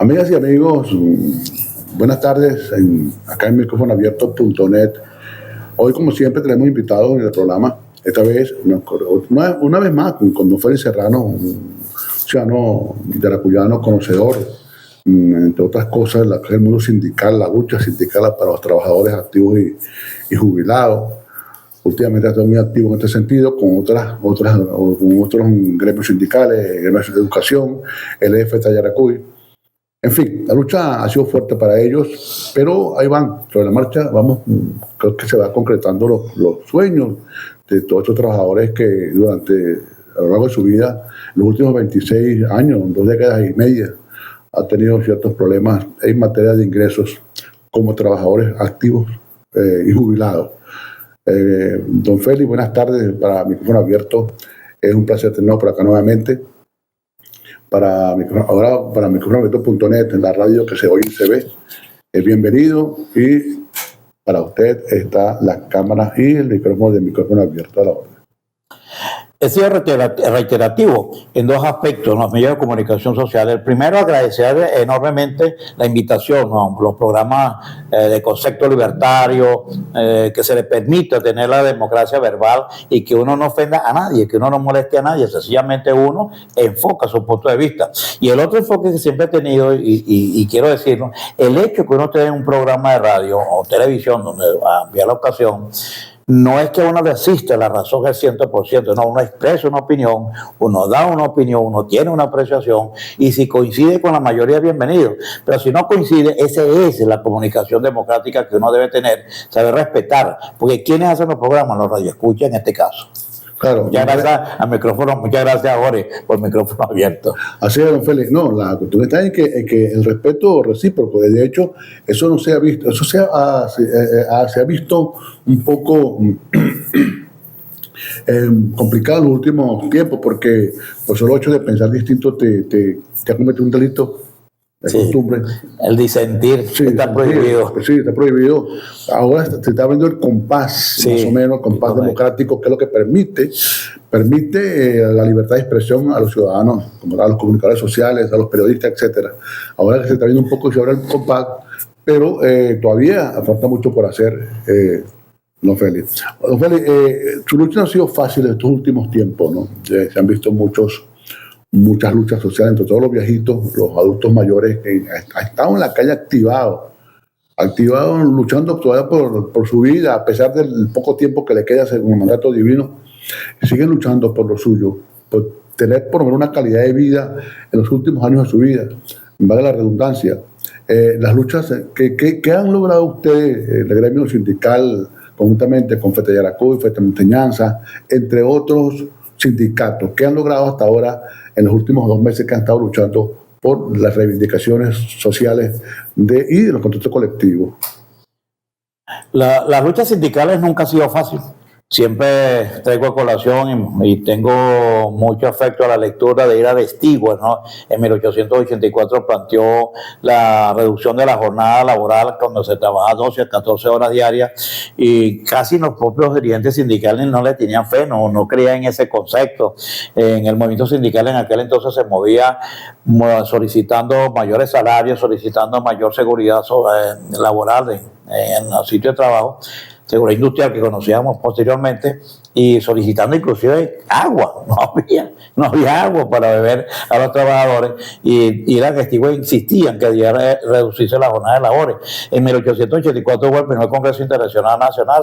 Amigas y amigos, buenas tardes acá en micrófonoabierto.net. Hoy, como siempre, tenemos invitados en el programa. Esta vez, una vez más, con don Félix Serrano, un ciudadano yaracuyano conocedor, entre otras cosas, el mundo sindical, la lucha sindical para los trabajadores activos y jubilados. Últimamente está muy activo en este sentido con otros gremios sindicales, gremios de educación, el EF de Yaracuy. En fin, la lucha ha sido fuerte para ellos, pero ahí van, sobre la marcha, creo que se va concretando los sueños de todos estos trabajadores que a lo largo de su vida, los últimos 26 años, 2 décadas y media, han tenido ciertos problemas en materia de ingresos como trabajadores activos y jubilados. Don Félix, buenas tardes para Micrófono Abierto. Es un placer tenerlo por acá nuevamente. Para micrófonoabierto.net, en la radio que se oye y se ve. Bienvenido, y para usted está la cámara y el micrófono de Micrófono Abierto a la orden. He sido reiterativo en 2 aspectos en los medios de comunicación social. El primero, agradecer enormemente la invitación, ¿no?, los programas de concepto libertario, que se le permita tener la democracia verbal y que uno no ofenda a nadie, que uno no moleste a nadie, sencillamente uno enfoca su punto de vista. Y el otro enfoque que siempre he tenido, y quiero decirlo, el hecho que uno tenga un programa de radio o televisión donde había la ocasión, no es que uno le asiste, la razón es 100%, no, uno expresa una opinión, uno da una opinión, uno tiene una apreciación, y si coincide con la mayoría, bienvenido. Pero si no coincide, esa es la comunicación democrática que uno debe tener, saber respetar, porque ¿quiénes hacen los programas? Los radioescuchas en este caso. Claro, muchas gracias al micrófono, muchas gracias a Jorge por el micrófono abierto. Así es, don Félix. No, la cuestión está en que el respeto recíproco, de hecho, eso no se ha visto, eso se ha visto un poco complicado en los últimos tiempos, porque por solo hecho de pensar distinto te ha cometido un delito. De costumbre. El disentir está prohibido. Sí, está prohibido. Ahora se está abriendo el compás, más o menos, el compás democrático, que es lo que permite la libertad de expresión a los ciudadanos, como a los comunicadores sociales, a los periodistas, etcétera. Ahora que se está viendo un poco y se abre el compás, pero todavía falta mucho por hacer, don Félix. Don Félix, su lucha no ha sido fácil en estos últimos tiempos, ¿no? Se han visto muchas luchas sociales entre todos los viejitos, los adultos mayores que han estado en la calle activados, luchando todavía por su vida, a pesar del poco tiempo que le queda según el mandato divino. Siguen luchando por lo suyo, por tener por lo menos una calidad de vida en los últimos años de su vida, vale la redundancia. Las luchas que han logrado ustedes, el gremio sindical, conjuntamente con FETA Yaracuy, FETA Monteñanza, entre otros sindicatos, que han logrado hasta ahora en los últimos 2 meses que han estado luchando por las reivindicaciones sociales y de los contratos colectivos? Las luchas sindicales nunca han sido fácil. Siempre traigo a colación y tengo mucho afecto a la lectura de Ira de Stigler, ¿no? En 1884 planteó la reducción de la jornada laboral cuando se trabaja 12 a 14 horas diarias, y casi los propios dirigentes sindicales no le tenían fe, no creían en ese concepto. En el movimiento sindical en aquel entonces se movía solicitando mayores salarios, solicitando mayor seguridad laboral en los sitios de trabajo, seguridad industrial que conocíamos posteriormente, y solicitando inclusive agua. No había agua para beber a los trabajadores, y las testigos insistían que debía reducirse la jornada de labores. En 1884 hubo el primer Congreso Internacional Nacional,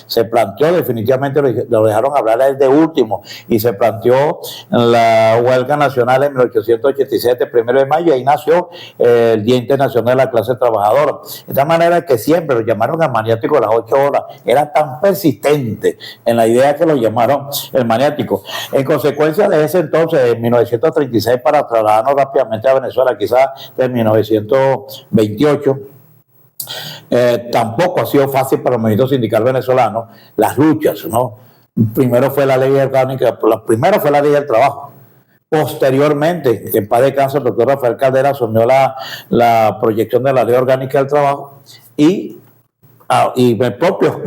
se planteó, definitivamente lo dejaron hablar a él de último, y se planteó la huelga nacional en 1887, 1 de mayo, y ahí nació el Día Internacional de la Clase Trabajadora. De tal manera que siempre lo llamaron el maniático de las 8 horas, era tan persistente en la idea que lo llamaron el maniático. En consecuencia de ese entonces, en 1936, para trasladarnos rápidamente a Venezuela, quizás de 1928, tampoco ha sido fácil para el movimiento sindical venezolano las luchas, ¿no? Primero fue la ley orgánica, primero fue la ley del trabajo. Posteriormente, en paz descanse, el doctor Rafael Caldera asumió la proyección de la ley orgánica del trabajo, y y el propio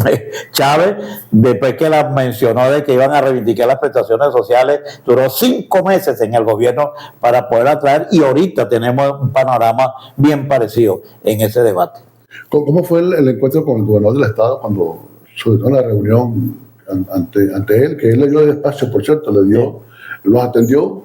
Chávez, después que la mencionó de que iban a reivindicar las prestaciones sociales, duró 5 meses en el gobierno para poder atraer, y ahorita tenemos un panorama bien parecido en ese debate. ¿Cómo fue el encuentro con el gobernador del estado cuando solicitó la reunión ante él? Que él le dio el espacio, por cierto, los atendió.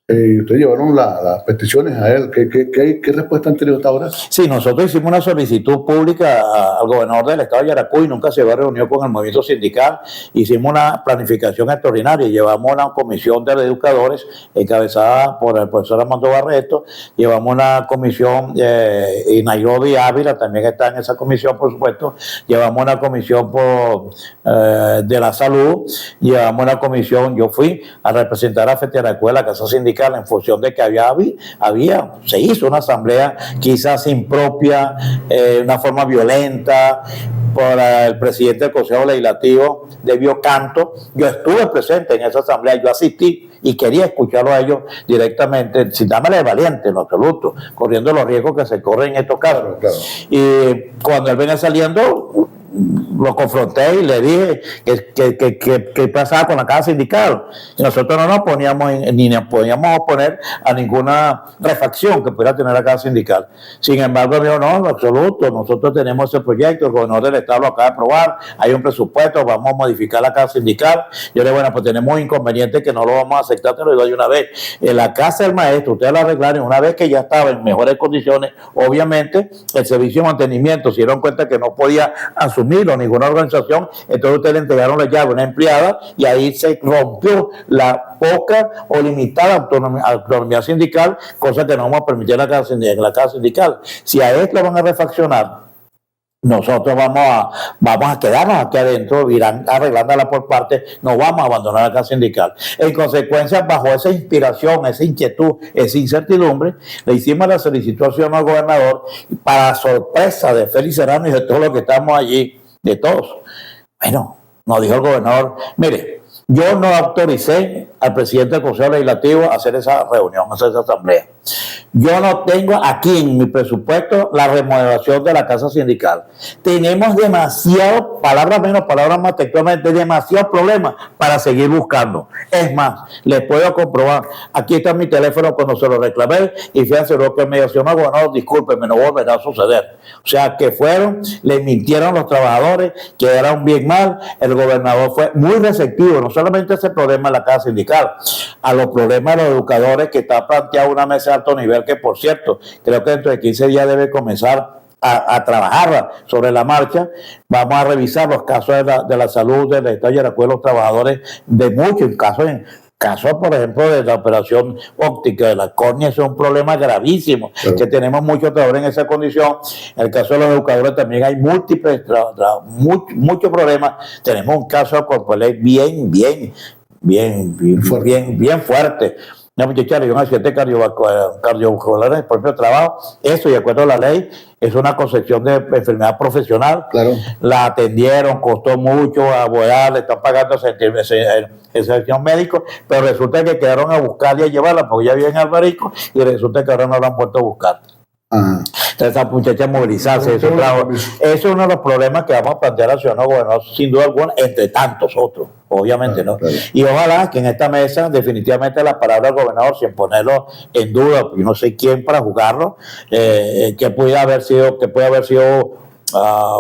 Y ustedes llevaron las peticiones a él. ¿Qué respuesta han tenido hasta ahora? Sí, nosotros hicimos una solicitud pública al gobernador del estado de Yaracuy, nunca se había reunido con el movimiento sindical. Hicimos una planificación extraordinaria, llevamos una comisión de educadores encabezada por el profesor Armando Barreto, llevamos una comisión, y Nairobi Ávila también está en esa comisión, por supuesto, llevamos una comisión de la salud, llevamos una comisión, yo fui a representar a FETERACUE, la Casa Sindical, en función de que se hizo una asamblea quizás impropia, una forma violenta por el presidente del Consejo Legislativo de Biocanto. Yo estuve presente en esa asamblea, yo asistí y quería escucharlo a ellos directamente, sin darme de valiente en lo absoluto, corriendo los riesgos que se corren en estos casos. Claro. Y cuando él venía saliendo, lo confronté y le dije que pasaba con la Casa Sindical. Y nosotros no nos poníamos ni nos podíamos oponer a ninguna refacción que pudiera tener la Casa Sindical. Sin embargo, me dijo, no, en absoluto, nosotros tenemos ese proyecto, el gobernador del estado lo acaba de aprobar, hay un presupuesto, vamos a modificar la Casa Sindical. Yo le digo, bueno, pues tenemos un inconveniente que no lo vamos a aceptar, te lo digo de una vez. En la casa del maestro, ustedes la arreglaron, una vez que ya estaba en mejores condiciones, obviamente, el servicio de mantenimiento se dieron cuenta que no podía asumirlo ninguna organización, entonces ustedes le entregaron la llave a una empleada y ahí se rompió la poca o limitada autonomía sindical, cosa que no vamos a permitir en la casa sindical. Si a esto van a refaccionar, nosotros vamos a quedarnos aquí adentro, irán arreglándola por parte, no vamos a abandonar la Casa Sindical. En consecuencia, bajo esa inspiración, esa inquietud, esa incertidumbre, le hicimos la solicitación al gobernador, para sorpresa de Félix Serrano y de todos los que estamos allí, de todos. Bueno, nos dijo el gobernador, mire, yo no autoricé al presidente del Consejo Legislativo a hacer esa reunión, a hacer esa asamblea. Yo no tengo aquí en mi presupuesto la remodelación de la Casa Sindical. Tenemos demasiado, palabras menos, palabras más, textualmente, demasiados problemas para seguir buscando. Es más, les puedo comprobar, aquí está mi teléfono cuando se lo reclamé y fíjense lo que me dijo, no, gobernador, discúlpeme, no volverá a suceder. O sea, que le mintieron los trabajadores, que era un bien mal. El gobernador fue muy receptivo, no solamente a ese problema en la Casa Sindical, a los problemas de los educadores, que está planteado una mesa de alto nivel, que por cierto, creo que dentro de 15 días debe comenzar a trabajar sobre la marcha. Vamos a revisar los casos de la salud del estado de Yaracuy, los trabajadores de muchos casos, por ejemplo, de la operación óptica de la córnea. Es un problema gravísimo, claro, que tenemos muchos trabajadores en esa condición. En el caso de los educadores también hay múltiples muchos problemas. Tenemos un caso de Corpoley bien fuerte. Una muchacha le dio un accidente cardiovascular en el propio trabajo. Eso, y de acuerdo a la ley, es una concepción de enfermedad profesional. Claro. La atendieron, costó mucho, abogar, le están pagando el servicio médico, pero resulta que quedaron a buscarla y a llevarla, porque ya vive en Albarico, y resulta que ahora no la han puesto a buscar. Entonces, esa muchacha movilizarse, eso es uno de los problemas que vamos a plantear al ciudadano gobernador, sin duda alguna, entre tantos otros, obviamente, ¿no? Claro. Y ojalá que en esta mesa, definitivamente, la palabra del gobernador, sin ponerlo en duda, yo no sé quién para juzgarlo, que puede haber sido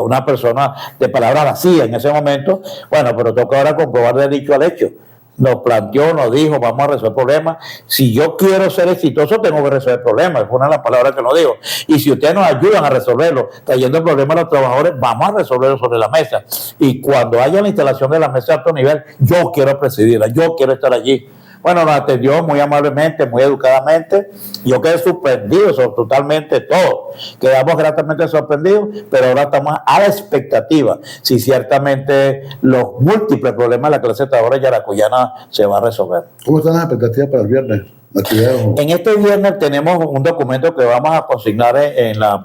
una persona de palabra vacía en ese momento. Bueno, pero toca ahora comprobar de dicho al hecho. Nos planteó, nos dijo, vamos a resolver problemas. Si yo quiero ser exitoso, tengo que resolver problemas. Fue una de las palabras que nos dijo. Y si ustedes nos ayudan a resolverlo, trayendo el problema a los trabajadores, vamos a resolverlo sobre la mesa. Y cuando haya la instalación de la mesa de alto nivel, yo quiero presidirla, yo quiero estar allí. Bueno, nos atendió muy amablemente, muy educadamente. Yo quedé sorprendido totalmente todos. Quedamos gratamente sorprendidos, pero ahora estamos a la expectativa si ciertamente los múltiples problemas de la clase trabajadora yaracuyana se va a resolver. ¿Cómo están las expectativas para el viernes? En este viernes tenemos un documento que vamos a consignar en la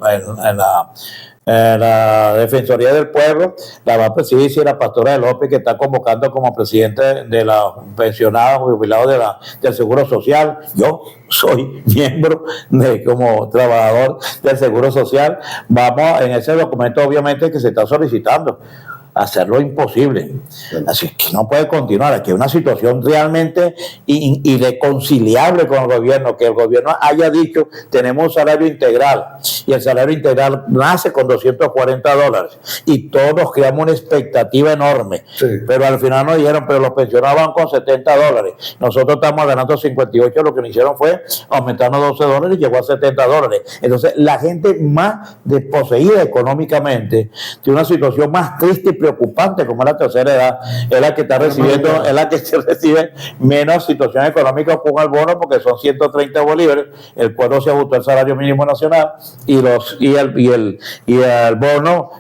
la Defensoría del Pueblo la va a presidir la Pastora de López, que está convocando como presidente de los pensionados jubilados del Seguro Social. Yo soy miembro como trabajador del Seguro Social. Vamos en ese documento, obviamente, que se está solicitando hacerlo imposible. Así que no puede continuar. Aquí hay una situación realmente irreconciliable con el gobierno, que el gobierno haya dicho tenemos un salario integral y el salario integral nace con $240 y todos nos creamos una expectativa enorme, pero al final nos dijeron pero los pensionados van con $70, nosotros estamos ganando 58, lo que nos hicieron fue aumentarnos $12 y llegó a $70. Entonces la gente más desposeída económicamente tiene una situación más triste y preocupante, como la tercera edad, es la que está recibiendo, es la que se recibe menos situación económica con el bono, porque son 130 bolívares, el cual se ajustó al salario mínimo nacional y el bono,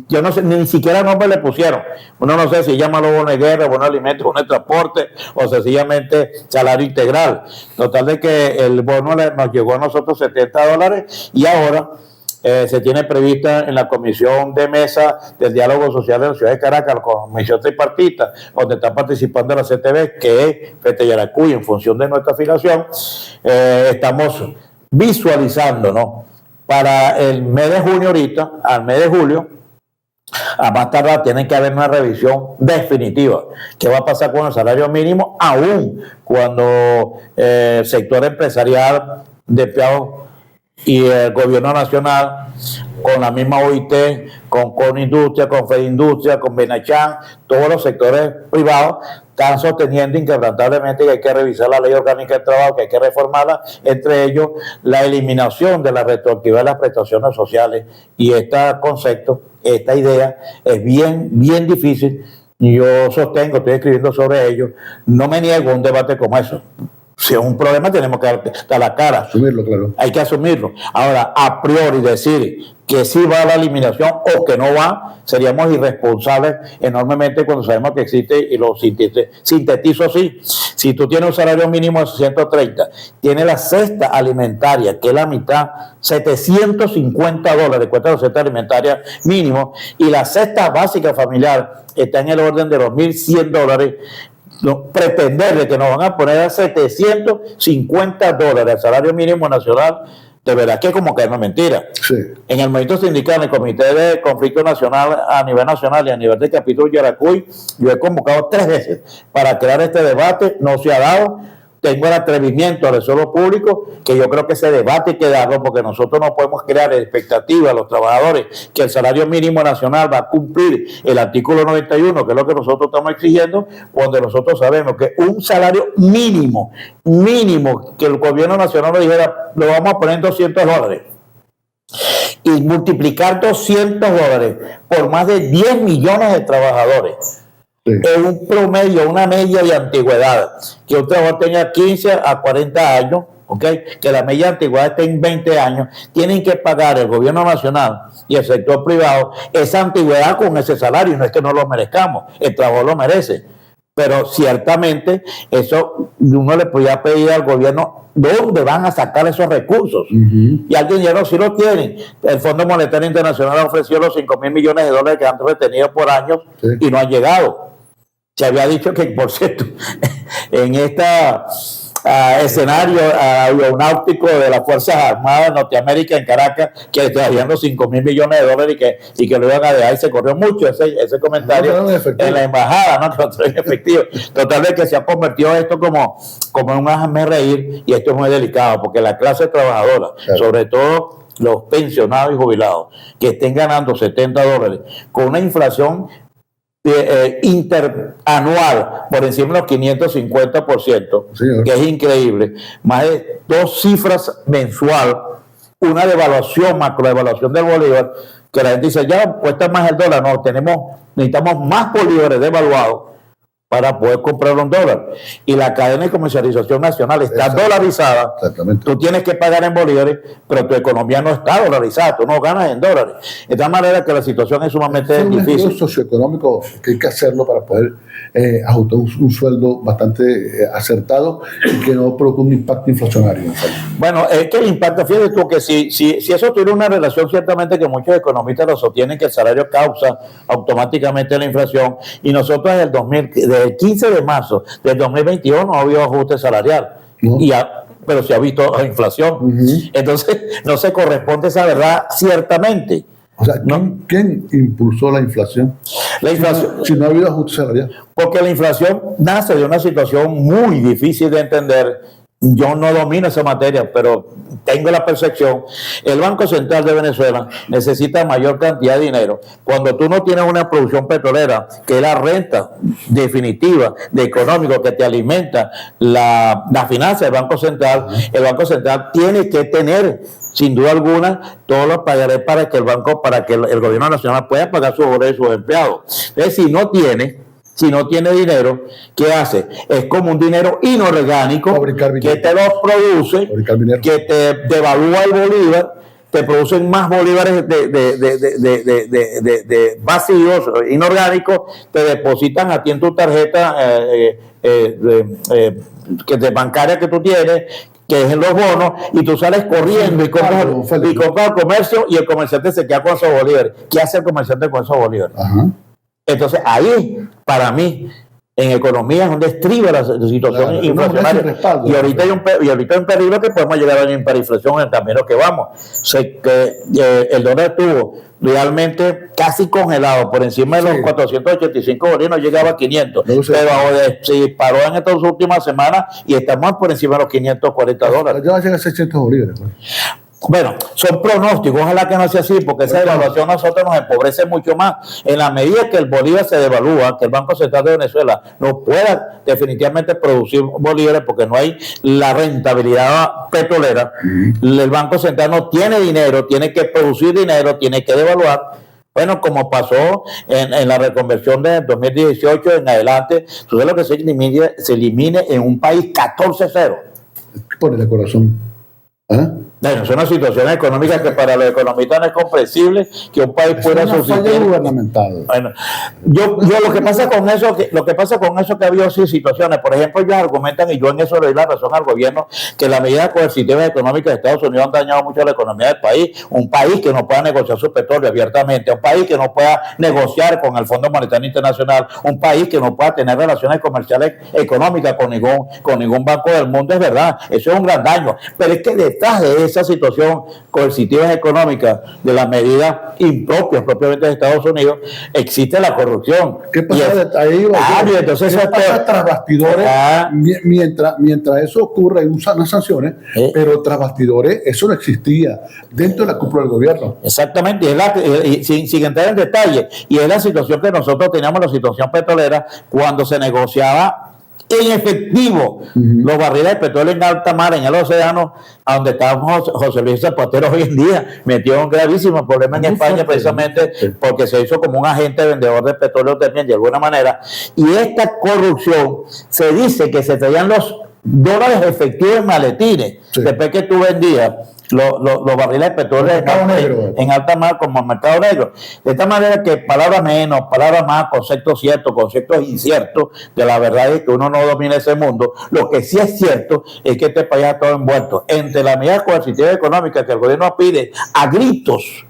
yo no sé, ni siquiera nombre le pusieron. Uno no sé si llama bono de guerra, bono de alimentos, bono de transporte o sencillamente salario integral. Total de que el bono nos llegó a nosotros $70 y ahora se tiene prevista en la Comisión de Mesa del Diálogo Social de la Ciudad de Caracas, la comisión tripartita, donde está participando la CTV, que es Fete Yaracuy, en función de nuestra afiliación. Estamos visualizando, ¿no?, para el mes de junio ahorita, al mes de julio, a más tardar tienen que haber una revisión definitiva. ¿Qué va a pasar con el salario mínimo? Aún cuando el sector empresarial de empleados y el gobierno nacional, con la misma OIT, con Industria, con Fedindustria, con Benachan, todos los sectores privados están sosteniendo inquebrantablemente que hay que revisar la ley orgánica del trabajo, que hay que reformarla, entre ellos la eliminación de la retroactividad de las prestaciones sociales. Y este concepto, esta idea es bien difícil. Yo sostengo, estoy escribiendo sobre ello, no me niego a un debate como eso. Si es un problema, tenemos que dar la cara. Asumirlo, claro. Hay que asumirlo. Ahora, a priori decir que sí va a la eliminación o que no va, seríamos irresponsables enormemente cuando sabemos que existe, y lo sintetizo así. Si tú tienes un salario mínimo de 130, tienes la cesta alimentaria, que es la mitad, $750 cuesta la cesta alimentaria mínimo, y la cesta básica familiar está en el orden de los $1,100. No, pretender de que nos van a poner a $750 el salario mínimo nacional, de verdad que es como que es una mentira. Sí. En el movimiento sindical, en el Comité de Conflicto Nacional, a nivel nacional y a nivel del capítulo Yaracuy, yo he convocado 3 veces para crear este debate, no se ha dado. Tengo el atrevimiento a decirlo público, que yo creo que ese debate hay que darlo, porque nosotros no podemos crear expectativas a los trabajadores que el salario mínimo nacional va a cumplir el artículo 91, que es lo que nosotros estamos exigiendo, cuando nosotros sabemos que un salario mínimo, que el gobierno nacional nos dijera, lo vamos a poner en $200, y multiplicar $200 por más de 10 millones de trabajadores. Sí. Es un promedio, una media de antigüedad, que un trabajador tenga 15 a 40 años, ¿okay?, que la media de antigüedad esté en 20 años, tienen que pagar el gobierno nacional y el sector privado esa antigüedad con ese salario. No es que no lo merezcamos, el trabajo lo merece, pero ciertamente eso uno le podía pedir al gobierno dónde van a sacar esos recursos. Y alguien dijeron, si lo tienen. El Fondo Monetario Internacional ha ofrecido los $5,000 millones que han retenido por años, sí, y no han llegado. Se había dicho que, por cierto, en este escenario aeronáutico de las Fuerzas Armadas de Norteamérica en Caracas, que traían los $5,000 millones y que lo iban a dejar, y se corrió mucho ese comentario en la embajada, ¿no?, que no traen efectivo. Total de que se ha convertido esto como un hazme reír, y esto es muy delicado, porque la clase trabajadora, claro, sobre todo los pensionados y jubilados, que estén ganando $70 con una inflación interanual por encima de los 550%, sí, que es increíble, más de 2 cifras mensual, una devaluación, macrodevaluación del bolívar, que la gente dice, ya cuesta más el dólar. No, necesitamos más bolívares devaluados para poder comprarlo en dólar. Y la cadena de comercialización nacional está dolarizada. Exactamente. Tú tienes que pagar en bolívares, pero tu economía no está dolarizada, tú no ganas en dólares. De tal manera que la situación es sumamente Es un difícil. estudio socioeconómico que hay que hacerlo para poder ajustar un sueldo bastante acertado y que no provoque un impacto inflacionario. Bueno, es que el impacto, fíjate tú que si eso tiene una relación, ciertamente que muchos economistas lo sostienen, que el salario causa automáticamente la inflación, y nosotros desde el 15 de marzo del 2021 no ha habido ajuste salarial, pero se ha visto inflación. Entonces no se corresponde esa verdad ciertamente. O sea, ¿quién impulsó la inflación? La inflación, si no ha habido ajuste salarial. Porque la inflación nace de una situación muy difícil de entender. Yo no domino esa materia, pero tengo la percepción. El Banco Central de Venezuela necesita mayor cantidad de dinero. Cuando tú no tienes una producción petrolera, que es la renta definitiva de económico que te alimenta la finanza del Banco Central, el Banco Central tiene que tener, sin duda alguna, todos los pagarés para que el gobierno nacional pueda pagar sus obreros y sus empleados. Entonces, si no tiene dinero, ¿qué hace? Es como un dinero inorgánico que te lo produce, que te devalúa el bolívar, te producen más bolívares de vacíos, inorgánicos, te depositan a ti en tu tarjeta bancaria que tú tienes, que es en los bonos, y tú sales corriendo y compras el comercio, y el comerciante se queda con esos bolívares. ¿Qué hace el comerciante con esos bolívares? Entonces, ahí, para mí, en economía es donde estriba la situación inflacionaria. Y ahorita hay un peligro que podemos llegar a una hiperinflación en el camino que vamos. El dólar estuvo realmente casi congelado por encima de los 485 bolívares, no llegaba a 500, pero se disparó en estas últimas semanas y estamos por encima de los 540 dólares. Ya va a llegar a 600 bolívares. Bueno, son pronósticos, ojalá que no sea así, porque esa devaluación a nosotros nos empobrece mucho más. En la medida que el bolívar se devalúa, que el Banco Central de Venezuela no pueda definitivamente producir bolívares porque no hay la rentabilidad petrolera, el Banco Central no tiene dinero, tiene que producir dinero, tiene que devaluar. Bueno, como pasó en la reconversión de 2018 en adelante, sucede lo que se elimine en un país 14-0. Ponele corazón. Bueno, es una situación económica que para los economistas no es comprensible que un país pueda subsistir. Gubernamental. Bueno, yo lo que pasa con eso que ha habido así situaciones, por ejemplo, ellos argumentan, y yo en eso le doy la razón al gobierno, que las medidas coercitivas económicas de Estados Unidos han dañado mucho la economía del país. Un país que no pueda negociar su petróleo abiertamente, un país que no pueda negociar con el Fondo Monetario Internacional, un país que no pueda tener relaciones comerciales económicas con ningún banco del mundo, es verdad, eso es un gran daño. Pero es que detrás de esa situación coercitiva económica, de las medidas impropias propiamente de Estados Unidos, existe la corrupción. ¿Qué pasa ahí? Entonces ¿qué pasa tras bastidores? Mientras eso ocurre, hay unas sanciones, pero tras bastidores eso no existía dentro de la cúpula del gobierno. Exactamente, sin entrar en detalle, y es la situación que nosotros teníamos, la situación petrolera, cuando se negociaba en efectivo los barriles de petróleo en alta mar, en el océano, a donde estábamos José Luis Zapatero hoy en día, metió un gravísimo problema en España, precisamente porque se hizo como un agente vendedor de petróleo también, de alguna manera. Y esta corrupción, se dice que se traían los dólares efectivos en maletines, después que tú vendías los barriles de petróleo en alta mar como el mercado negro. De esta manera que palabras menos, palabras más, conceptos ciertos, conceptos inciertos, de la verdad es que uno no domina ese mundo. Lo que sí es cierto es que este país ha estado envuelto entre las medidas coercitivas económicas que el gobierno pide a gritos,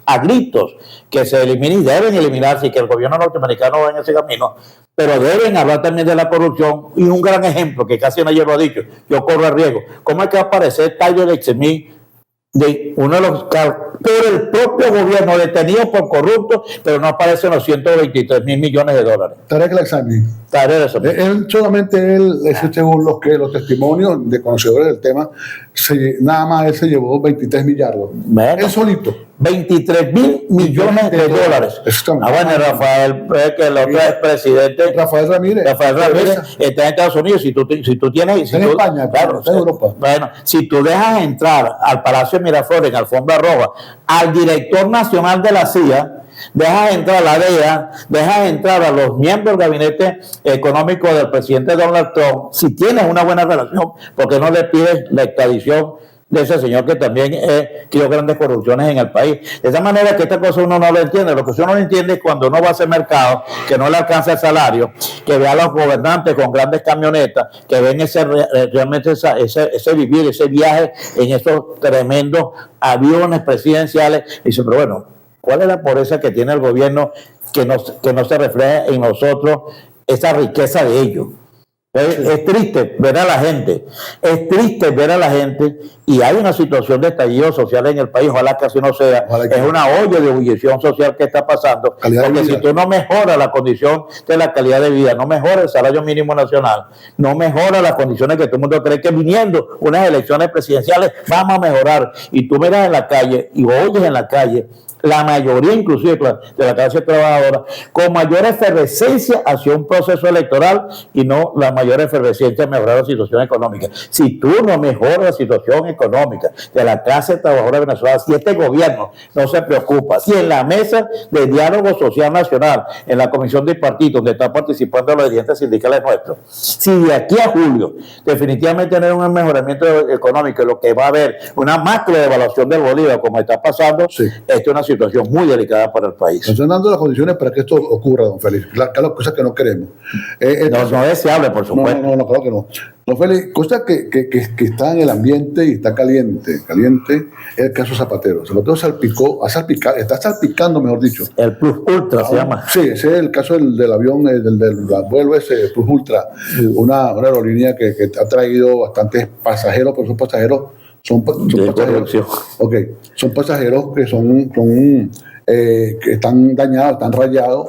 que se eliminen y deben eliminarse, y que el gobierno norteamericano va en ese camino, pero deben hablar también de la corrupción. Y un gran ejemplo que casi nadie lo ha dicho, yo corro el riesgo. ¿Cómo es que va a aparecer Tyler Exemí, de uno de los por el propio gobierno detenido por corrupto, pero no aparecen los 123 mil millones de dólares? Tarek El-Aissami. Solamente él, según los testimonios de conocedores del tema, nada más él se llevó 23 millardos. Él solito. 23 mil millones de dólares. Bueno, Rafael, que el otro expresidente, Rafael Ramírez está en Estados Unidos. Si tú tienes, en España, claro, en Europa. Bueno, si tú dejas entrar al Palacio de Miraflores en alfombra roja al director nacional de la CIA, dejas entrar a la DEA, dejas entrar a los miembros del gabinete económico del presidente Donald Trump, si tienes una buena relación, ¿por qué no le pides la extradición de ese señor que también creó grandes corrupciones en el país? De esa manera que esta cosa uno no lo entiende. Lo que uno no entiende es cuando uno va a hacer mercado, que no le alcanza el salario, que ve a los gobernantes con grandes camionetas, que ven realmente ese vivir, ese viaje en esos tremendos aviones presidenciales, y dice, pero bueno, ¿cuál es la pobreza que tiene el gobierno que no se refleja en nosotros esa riqueza de ellos? Es triste ver a la gente, y hay una situación de estallido social en el país. Ojalá que así no sea. Es una olla de ebullición social que está pasando, porque si tú no mejoras la condición de la calidad de vida, no mejoras el salario mínimo nacional, no mejoras las condiciones que todo el mundo cree que viniendo unas elecciones presidenciales vamos a mejorar, y tú miras en la calle y oyes en la calle la mayoría inclusive de la clase trabajadora con mayor efervescencia hacia un proceso electoral y no la mayor efervescencia a mejorar la situación económica. Si tú no mejoras la situación económica de la clase trabajadora venezolana, si este gobierno no se preocupa, si en la mesa de diálogo social nacional, en la comisión de partido donde están participando los dirigentes sindicales nuestros, si de aquí a julio definitivamente tener un mejoramiento económico, lo que va a haber una macro devaluación del bolívar como está pasando, sí, esto es una situación muy delicada para el país. Nos están dando las condiciones para que esto ocurra, don Félix. Claro, cosas que no queremos. No es deseable, por supuesto. No, claro que no. Don Félix, cosa que está en el ambiente y está caliente, es el caso Zapatero. Zapatero está salpicando, mejor dicho. El Plus Ultra se llama. Sí, ese es el caso del avión, del vuelo ese, Plus Ultra, una aerolínea que ha traído bastantes pasajeros, pero esos pasajeros son pasajeros que que están dañados, están rayados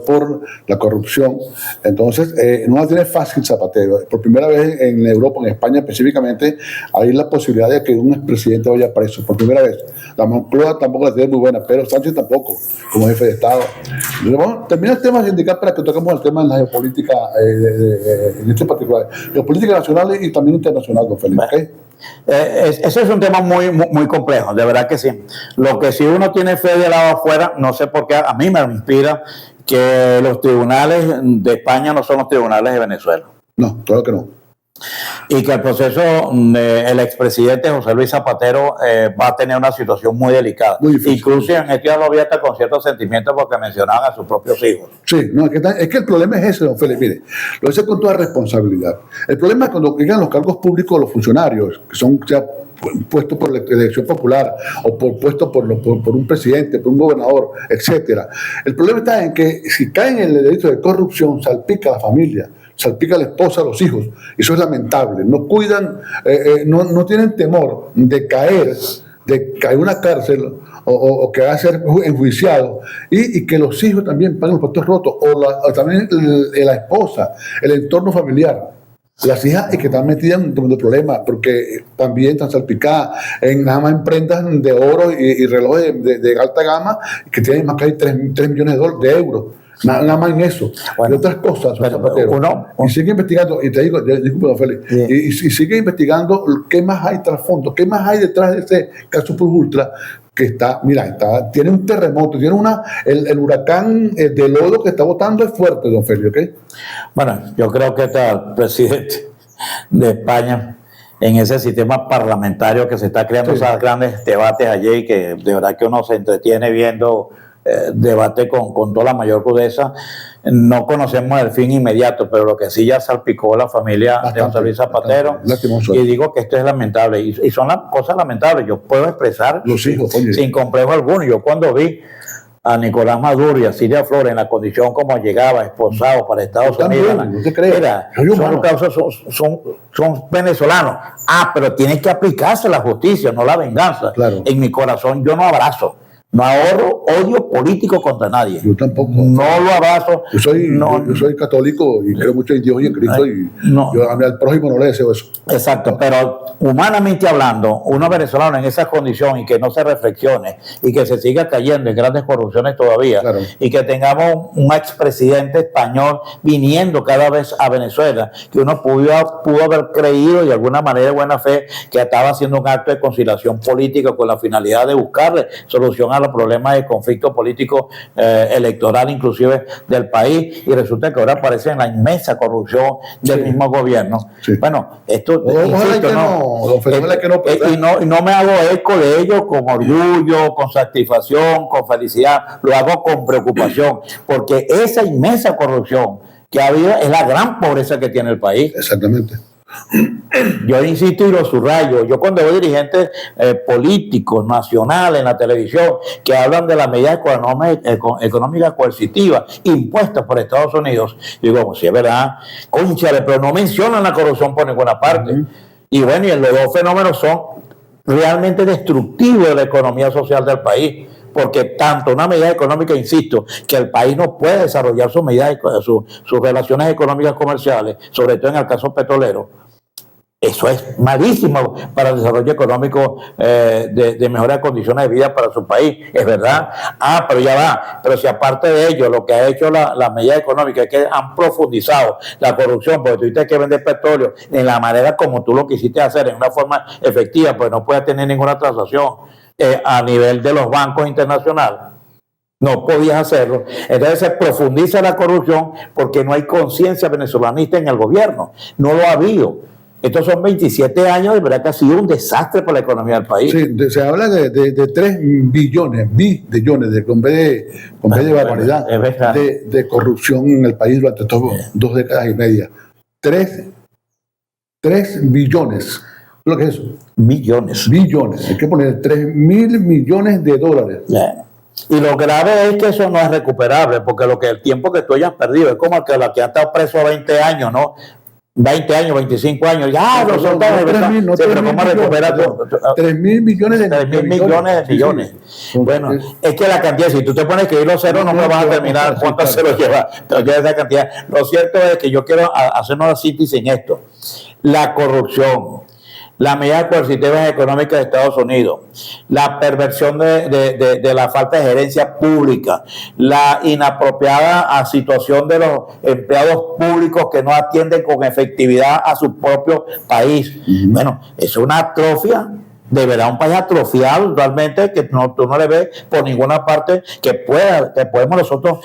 por la corrupción. Entonces, no la tiene fácil Zapatero. Por primera vez en Europa, en España específicamente, hay la posibilidad de que un expresidente vaya preso. Por primera vez. La Moncloa tampoco la tiene muy buena, pero Sánchez tampoco, como jefe de Estado. Entonces, bueno, termina el tema sindical para que toquemos el tema de la geopolítica, en este particular. Geopolítica nacional y también internacional, don Felipe. ¿Okay? Ese es un tema muy complejo, de verdad que sí. Lo que sí uno tiene fe de lado afuera, no sé por qué, a mí me inspira que los tribunales de España no son los tribunales de Venezuela. No, claro que no. Y que el proceso del expresidente José Luis Zapatero va a tener una situación muy delicada. Muy difícil. Incluso en este lo vi hasta con ciertos sentimientos porque mencionaban a sus propios hijos. Sí, no, es que el problema es ese, don Félix. Mire, lo dice con toda responsabilidad. El problema es cuando llegan los cargos públicos, los funcionarios, que son ya puestos por la elección popular o puestos por un presidente, por un gobernador, etcétera. El problema está en que si caen en el delito de corrupción, salpica a la familia, salpica a la esposa, a los hijos. Eso es lamentable. No cuidan, no tienen temor de caer en una cárcel o que va a ser enjuiciado y que los hijos también paguen los platos rotos o también la esposa, el entorno familiar. Las hijas que están metidas en un montón de problemas porque también están salpicadas nada más en prendas de oro y relojes de alta gama que tienen más que 3 millones de euros. Nada más en eso. Bueno, y otras cosas. Y sigue investigando, y te digo, disculpe, don Félix, y sigue investigando qué más hay trasfondo, qué más hay detrás de este caso Plus Ultra, que tiene un terremoto, tiene el huracán de lodo que está botando es fuerte, don Félix, ¿ok? Bueno, yo creo que el presidente de España, en ese sistema parlamentario que se está creando, sí, esos grandes debates allí, y que de verdad que uno se entretiene viendo debate con toda la mayor crudeza. No conocemos el fin inmediato, pero lo que sí ya salpicó la familia de José Luis Zapatero, y digo que esto es lamentable, y son las cosas lamentables. Yo puedo expresar los hijos, sin complejo alguno. Yo cuando vi a Nicolás Maduro y a Cilia Flores en la condición como llegaba, esposado para Estados Unidos, son venezolanos. Pero tiene que aplicarse la justicia, no la venganza. Claro. En mi corazón yo no abrazo, no ahorro odio político contra nadie. Yo tampoco. No lo abrazo. Yo soy católico y creo mucho en Dios y en Cristo, y yo al prójimo no le deseo eso. Exacto, pero humanamente hablando, uno venezolano en esa condición y que no se reflexione y que se siga cayendo en grandes corrupciones todavía, claro, y que tengamos un expresidente español viniendo cada vez a Venezuela, que uno pudo haber creído de alguna manera de buena fe que estaba haciendo un acto de conciliación política con la finalidad de buscarle solución a los problemas de conflicto político electoral inclusive del país, y resulta que ahora aparece en la inmensa corrupción del mismo gobierno. Bueno, esto insisto, y no me hago eco de ello con orgullo, con satisfacción, con felicidad, lo hago con preocupación, porque esa inmensa corrupción que ha habido es la gran pobreza que tiene el país. Exactamente. Yo insisto y lo subrayo. Yo cuando veo dirigentes políticos nacionales en la televisión que hablan de las medidas económicas coercitivas impuestas por Estados Unidos, digo, sí es verdad, cónchale, pero no mencionan la corrupción por ninguna parte. Y bueno, y los dos fenómenos son realmente destructivos de la economía social del país, porque tanto una medida económica, insisto, que el país no puede desarrollar sus medidas, sus relaciones económicas comerciales, sobre todo en el caso petrolero. Eso es malísimo para el desarrollo económico de mejores condiciones de vida para su país, es verdad. Pero ya va. Pero si aparte de ello, lo que ha hecho la medida económica es que han profundizado la corrupción, porque tú tuviste que vender petróleo en la manera como tú lo quisiste hacer, en una forma efectiva, pues no puedes tener ninguna transacción a nivel de los bancos internacionales. No podías hacerlo. Entonces se profundiza la corrupción porque no hay conciencia venezolanista en el gobierno. No lo ha habido. Estos son 27 años, de verdad que ha sido un desastre para la economía del país. Sí, se habla de 3 billones, con B de barbaridad, de corrupción en el país durante 2 décadas y media. 3 billones. ¿Lo que es eso? Billones. Hay que poner 3.000 millones de dólares. Y lo grave es que eso no es recuperable, porque el tiempo que tú hayas perdido es como que la que ha estado preso 20 años, ¿no? 20 años, 25 años, ya lo soltaron. Pero ¿cómo recupera 3.000 millones de 3.000 millones de millones? Bueno, es que la cantidad, si tú te pones que ir los ceros, no me vas a terminar cuántos ceros lleva. Entonces, esa cantidad. Lo cierto es que yo quiero hacer una síntesis en esto. La corrupción, las medidas coercitivas económicas de Estados Unidos, la perversión de la falta de gerencia pública, la inapropiada situación de los empleados públicos que no atienden con efectividad a su propio país. Bueno, es una atrofia, de verdad, un país atrofiado realmente, que tú no le ves por ninguna parte que podemos nosotros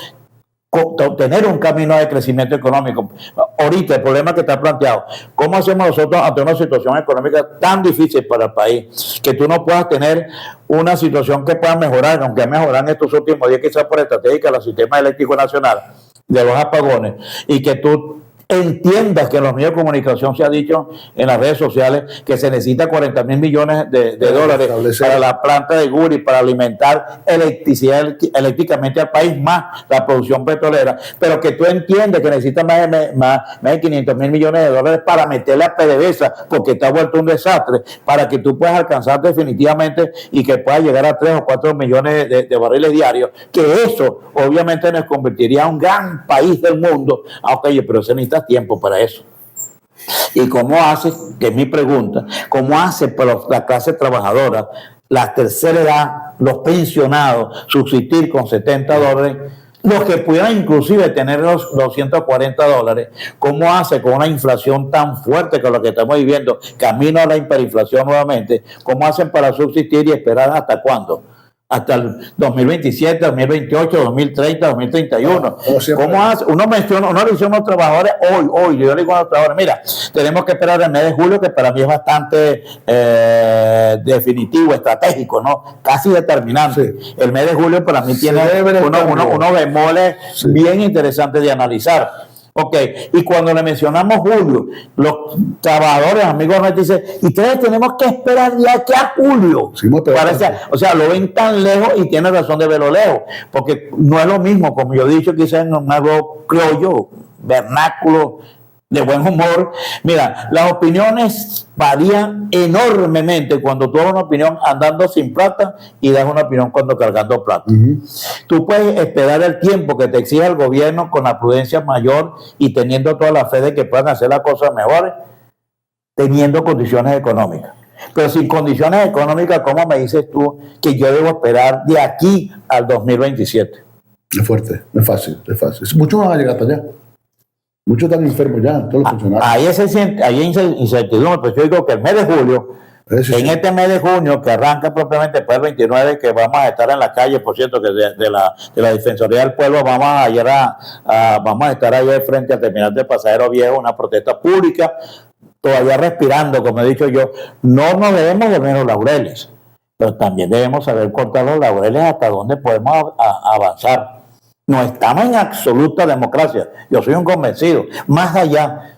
tener un camino de crecimiento económico. Ahorita el problema que está planteado, ¿cómo hacemos nosotros ante una situación económica tan difícil para el país, que tú no puedas tener una situación que pueda mejorar, aunque mejorar en estos últimos días quizás por estratégica del sistema eléctrico nacional, de los apagones, y que tú entiendas que en los medios de comunicación se ha dicho en las redes sociales que se necesita 40.000 millones de dólares para la planta de Guri, para alimentar eléctricamente al país, más la producción petrolera, pero que tú entiendes que necesitas más de 500.000 millones de dólares para meterle a PDVSA, porque está vuelto un desastre, para que tú puedas alcanzar definitivamente y que puedas llegar a 3 o 4 millones de barriles diarios, que eso obviamente nos convertiría en un gran país del mundo. Pero se necesita tiempo para eso. ¿Y cómo hace, que es mi pregunta, cómo hace para la clase trabajadora, la tercera edad, los pensionados, subsistir con $70, los que pudieran inclusive tener los $240? ¿Cómo hace con una inflación tan fuerte que lo que estamos viviendo, camino a la hiperinflación nuevamente? ¿Cómo hacen para subsistir y esperar hasta cuándo? Hasta el 2027, 2028, 2030, 2031. ¿Cómo hace? Uno le dice a los trabajadores hoy, yo le digo a los trabajadores, mira, tenemos que esperar el mes de julio, que para mí es bastante definitivo, estratégico, ¿no? Casi determinante. Sí. El mes de julio para mí tiene unos bemoles bien interesantes de analizar. Ok, y cuando le mencionamos julio, los trabajadores, amigos, nos dicen, y ustedes tenemos que esperar de aquí a julio. Sí, o sea, lo ven tan lejos y tienen razón de verlo lejos, porque no es lo mismo, como yo he dicho, quizás en un algo criollo, vernáculo, de buen humor. Mira, las opiniones varían enormemente cuando tú das una opinión andando sin plata y das una opinión cuando cargando plata. Tú puedes esperar el tiempo que te exige el gobierno con la prudencia mayor y teniendo toda la fe de que puedan hacer las cosas mejores, teniendo condiciones económicas. Pero sin condiciones económicas, ¿cómo me dices tú que yo debo esperar de aquí al 2027? Es fuerte, no es fácil, es fácil. Muchos van a llegar hasta allá. Muchos están enfermos ya, todos los funcionarios. Hay incertidumbre, pero yo digo que el mes de julio En este mes de junio, que arranca propiamente después del 29, que vamos a estar en la calle, por cierto, que de la Defensoría del Pueblo, vamos a estar ayer frente al terminal de Pasajero Viejo, una protesta pública, todavía respirando, como he dicho yo. No nos debemos dormir los laureles, pero también debemos saber cortar los laureles hasta dónde podemos avanzar. No estamos en absoluta democracia, yo soy un convencido, más allá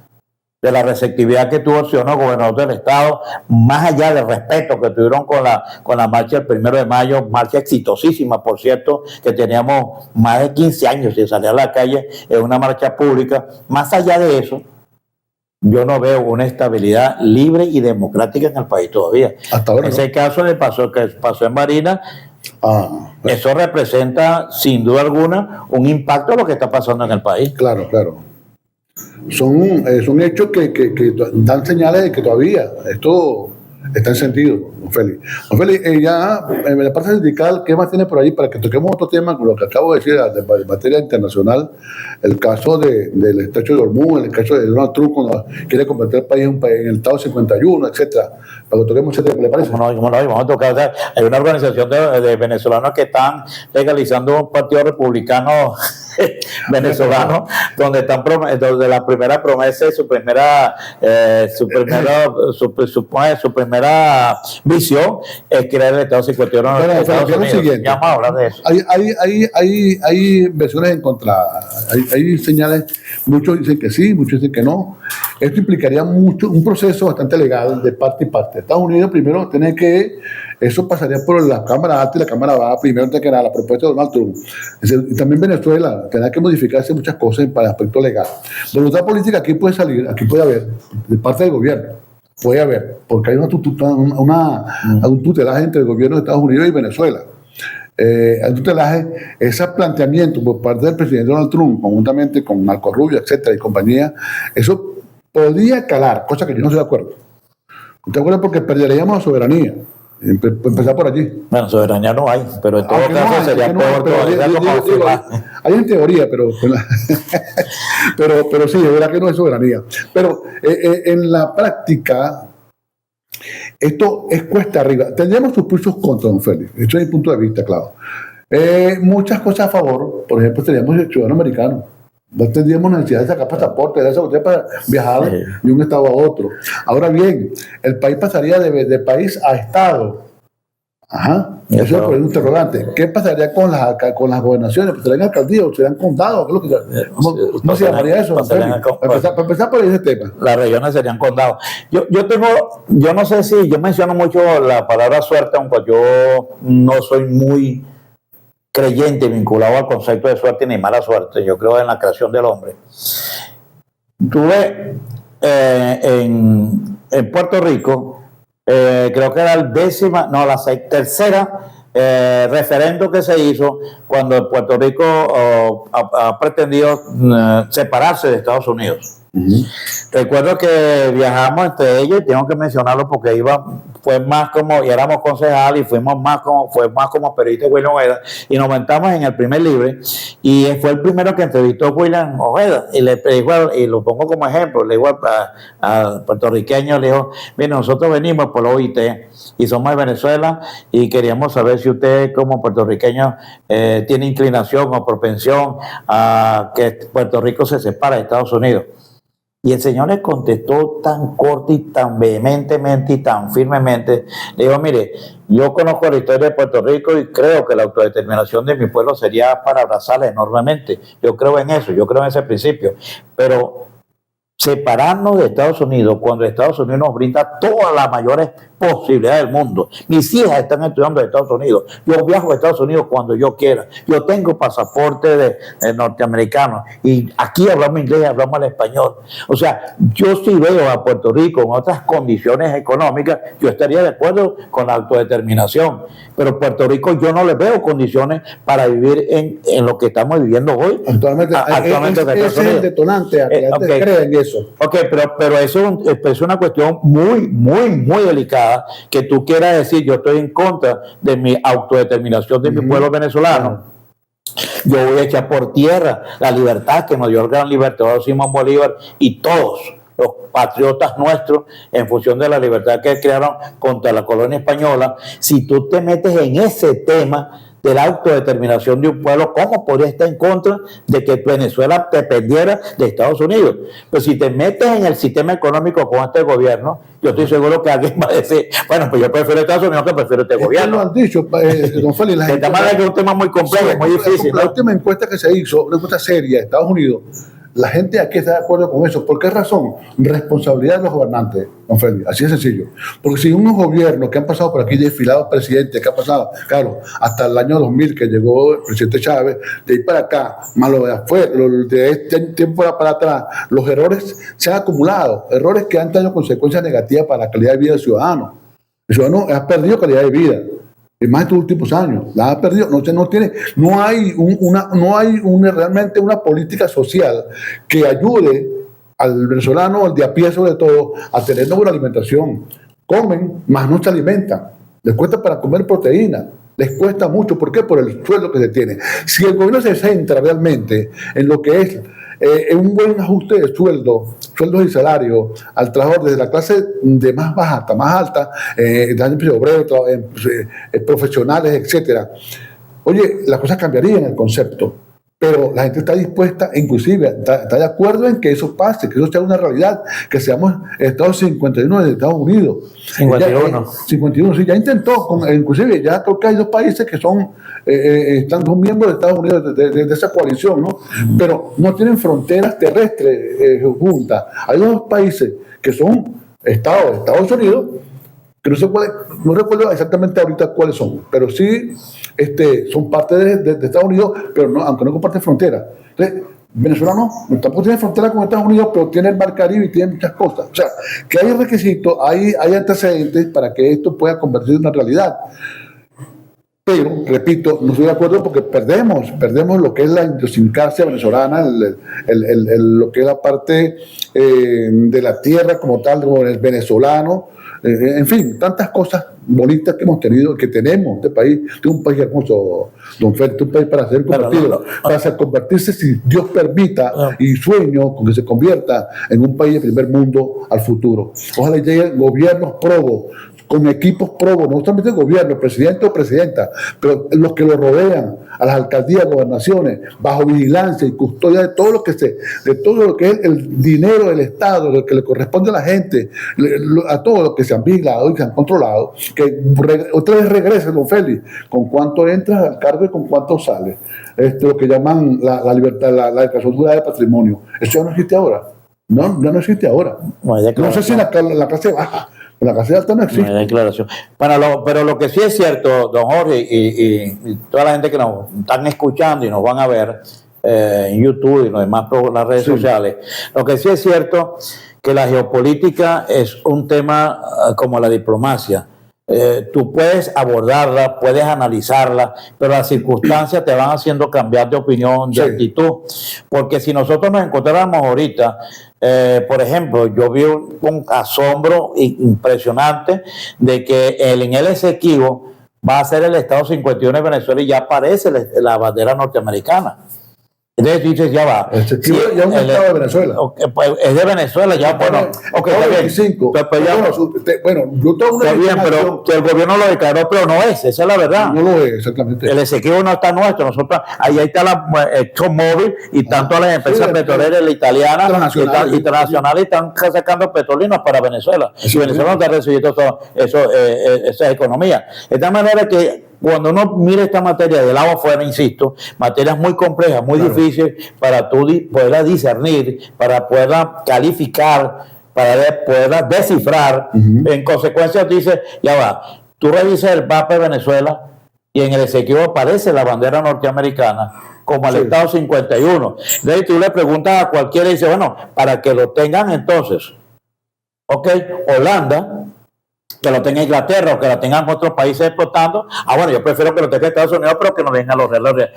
de la receptividad que tuvo el señor gobernador del estado, más allá del respeto que tuvieron con la marcha del 1 de mayo, marcha exitosísima, por cierto, que teníamos más de 15 años sin salir a la calle en una marcha pública. Más allá de eso, yo no veo una estabilidad libre y democrática en el país todavía. Hasta ahora, ese caso que pasó en Barinas, eso representa sin duda alguna un impacto a lo que está pasando en el país. Claro. Son hechos que dan señales de que todavía esto está en sentido, don Félix. Don Félix, ya en la parte sindical, ¿qué más tiene por ahí para que toquemos otro tema con lo que acabo de decir de materia internacional? El caso del estrecho de Hormuz, el caso de Donald Trump cuando quiere convertir el país en el estado 51, etcétera. Para que toquemos ese tema, ¿le parece? No, vamos a tocar. O sea, hay una organización de venezolanos que están legalizando un partido republicano venezolano, donde la primera promesa y su primera visión es crear el Estado 51 en Estados Unidos. Ya vamos a hablar de eso. Hay versiones encontradas, hay señales, muchos dicen que sí, muchos dicen que no. Esto implicaría un proceso bastante legal de parte y parte. Estados Unidos primero tiene que, eso pasaría por la Cámara Alta y la Cámara Baja, primero antes que nada, la propuesta de Donald Trump. Y también Venezuela tendrá que modificarse muchas cosas para el aspecto legal. Voluntad política aquí puede salir, aquí puede haber, de parte del gobierno, puede haber, porque hay un tutelaje entre el gobierno de Estados Unidos y Venezuela. El tutelaje, ese planteamiento por parte del presidente Donald Trump, conjuntamente con Marco Rubio, etcétera, y compañía, eso podría calar, cosa que yo no estoy de acuerdo. ¿Te acuerdas? Porque perderíamos la soberanía. Empezar por allí. Bueno, soberanía no hay, pero en todo caso sería peor todavía. Hay en teoría, pero sí, es verdad que no es soberanía. Pero en la práctica, esto es cuesta arriba. Tendríamos sus pulsos contra, don Félix. Esto es mi punto de vista, claro. Muchas cosas a favor. Por ejemplo, teníamos el ciudadano americano. No tendríamos necesidad de sacar pasaporte, de esa cuestión para viajar de un estado a otro. Ahora bien, el país pasaría de país a estado. Ajá. Eso es por un interrogante. ¿Qué pasaría con las gobernaciones? Pues ¿serían alcaldías o serían condados? ¿Cómo se llamaría eso? Para empezar por ese tema. Las regiones serían condados. Yo no sé si yo menciono mucho la palabra suerte, aunque yo no soy muy creyente vinculado al concepto de suerte ni mala suerte. Yo creo en la creación del hombre. Tuve en Puerto Rico, creo que era la tercera referendo que se hizo cuando Puerto Rico ha pretendido separarse de Estados Unidos. Recuerdo que viajamos entre ellos y tengo que mencionarlo porque éramos concejal y fue más como periodista William Ojeda y nos montamos en el primer libre y fue el primero que entrevistó a William Ojeda y le dijo, y lo pongo como ejemplo, le digo al puertorriqueño, le dijo, mire, nosotros venimos por la OIT y somos de Venezuela y queríamos saber si usted como puertorriqueño tiene inclinación o propensión a que Puerto Rico se separe de Estados Unidos. Y el señor le contestó tan corto y tan vehementemente y tan firmemente. Le dijo, mire, yo conozco la historia de Puerto Rico y creo que la autodeterminación de mi pueblo sería para abrazarla enormemente. Yo creo en eso, yo creo en ese principio. Pero separarnos de Estados Unidos cuando Estados Unidos nos brinda todas las mayores posibilidades del mundo. Mis hijas están estudiando en Estados Unidos. Yo viajo a Estados Unidos cuando yo quiera. Yo tengo pasaporte de norteamericano y aquí hablamos inglés, hablamos el español. O sea, yo sí veo a Puerto Rico en otras condiciones económicas, yo estaría de acuerdo con la autodeterminación. Pero Puerto Rico yo no le veo condiciones para vivir en lo que estamos viviendo hoy. Actualmente ese es el detonante a que okay. Creen eso. Ok, pero eso es una cuestión muy, muy, muy delicada, que tú quieras decir, yo estoy en contra de mi autodeterminación de mi pueblo venezolano. Yo voy a echar por tierra la libertad que nos dio el gran libertador Simón Bolívar y todos los patriotas nuestros, en función de la libertad que crearon contra la colonia española, si tú te metes en ese tema de la autodeterminación de un pueblo, ¿cómo podría estar en contra de que Venezuela dependiera de Estados Unidos? Pues si te metes en el sistema económico con este gobierno, yo estoy seguro que alguien va a decir, bueno, pues yo prefiero Estados Unidos que prefiero este gobierno. Lo han dicho, don Félix. El tema es un tema muy complejo, sí, muy difícil. La última encuesta que se hizo, una encuesta seria de Estados Unidos, la gente aquí está de acuerdo con eso. ¿Por qué razón? Responsabilidad de los gobernantes, don Félix, así de sencillo. Porque si unos gobiernos que han pasado por aquí, desfilados presidentes, que han pasado, claro, hasta el año 2000 que llegó el presidente Chávez, de ahí para acá, más lo de afuera, de este tiempo para atrás, los errores se han acumulado, errores que han tenido consecuencias negativas para la calidad de vida del ciudadano. El ciudadano ha perdido calidad de vida. En más de estos últimos años, la ha perdido. No hay realmente una política social que ayude al venezolano, al de a pie sobre todo, a tener una buena alimentación. Comen, más no se alimentan. Les cuesta para comer proteína. Les cuesta mucho. ¿Por qué? Por el sueldo que se tiene. Si el gobierno se centra realmente en lo que es un buen ajuste de sueldos y salarios al trabajador desde la clase de más baja hasta más alta, de obreros, profesionales, etcétera. Oye, las cosas cambiarían el concepto, pero la gente está dispuesta, inclusive está de acuerdo en que eso pase, que eso sea una realidad, que seamos Estados 51 de Estados Unidos. 51. 51, sí, ya intentó, inclusive ya creo que hay 2 países que son miembros de Estados Unidos de esa coalición, ¿no? Pero no tienen fronteras terrestres juntas. Hay 2 países que son Estados Unidos, que no recuerdo exactamente ahorita cuáles son, pero sí son parte de Estados Unidos, pero no, aunque no comparten frontera. Entonces, Venezuela tampoco tiene frontera con Estados Unidos, pero tiene el Mar Caribe y tiene muchas cosas. O sea, que hay requisitos, hay antecedentes para que esto pueda convertirse en una realidad. Pero, repito, no estoy de acuerdo porque perdemos lo que es la idiosincrasia venezolana, lo que es la parte de la tierra como tal, como el venezolano. En fin, tantas cosas bonitas que hemos tenido, que tenemos este país. Es un país hermoso, don Félix, un país para ser convertido, para convertirse, si Dios permita, y sueño con que se convierta en un país de primer mundo al futuro. Ojalá lleguen gobiernos probos, con equipos probos, no solamente el gobierno, el presidente o presidenta, pero los que lo rodean, a las alcaldías, gobernaciones, bajo vigilancia y custodia de todo lo que es el dinero del Estado, lo que le corresponde a la gente, a todo lo que se han vigilado y se han controlado, que otra vez regrese, don Félix, con cuánto entras al cargo y con cuánto sales. Lo que llaman la libertad, la declaración jurada de patrimonio. Eso ya no existe ahora. No, ya no existe ahora. No sé si en la clase baja. La clase alta no existe. Declaración. Pero lo que sí es cierto, don Jorge, y toda la gente que nos están escuchando y nos van a ver en YouTube y los demás por las redes sociales, lo que sí es cierto que la geopolítica es un tema como la diplomacia. Tú puedes abordarla, puedes analizarla, pero las circunstancias te van haciendo cambiar de opinión, de actitud. Porque si nosotros nos encontráramos ahorita, por ejemplo, yo vi un asombro impresionante de que en el Esequibo va a ser el Estado 51 de Venezuela y ya aparece la bandera norteamericana. Entonces dices, ya va. Ya es un Estado de Venezuela. Pues es de Venezuela, ya, bueno. Está bien. 25. Bueno, yo tengo una. Está bien, pero el gobierno lo declaró, pero no es, esa es la verdad. No lo es, exactamente. El Esequibo no está nuestro. Nosotros, ahí está la ExxonMobil y tanto las empresas petroleras, la italiana, internacionales, están sacando petrolinos para Venezuela. Y Venezuela no está recibiendo esa economía. De tal manera que cuando uno mira esta materia de lado afuera, insisto, materias muy complejas, muy difíciles para tú poderla discernir, para poderla calificar, para poderla descifrar. En consecuencia, dice, ya va, tú revisas el mapa de Venezuela y en el Esequibo aparece la bandera norteamericana como el Estado 51. Entonces tú le preguntas a cualquiera y dice, bueno, para que lo tengan entonces, ok, Holanda, que lo tenga Inglaterra o que lo tengan otros países explotando. Bueno, yo prefiero que lo tenga Estados Unidos, pero que no vengan los reales,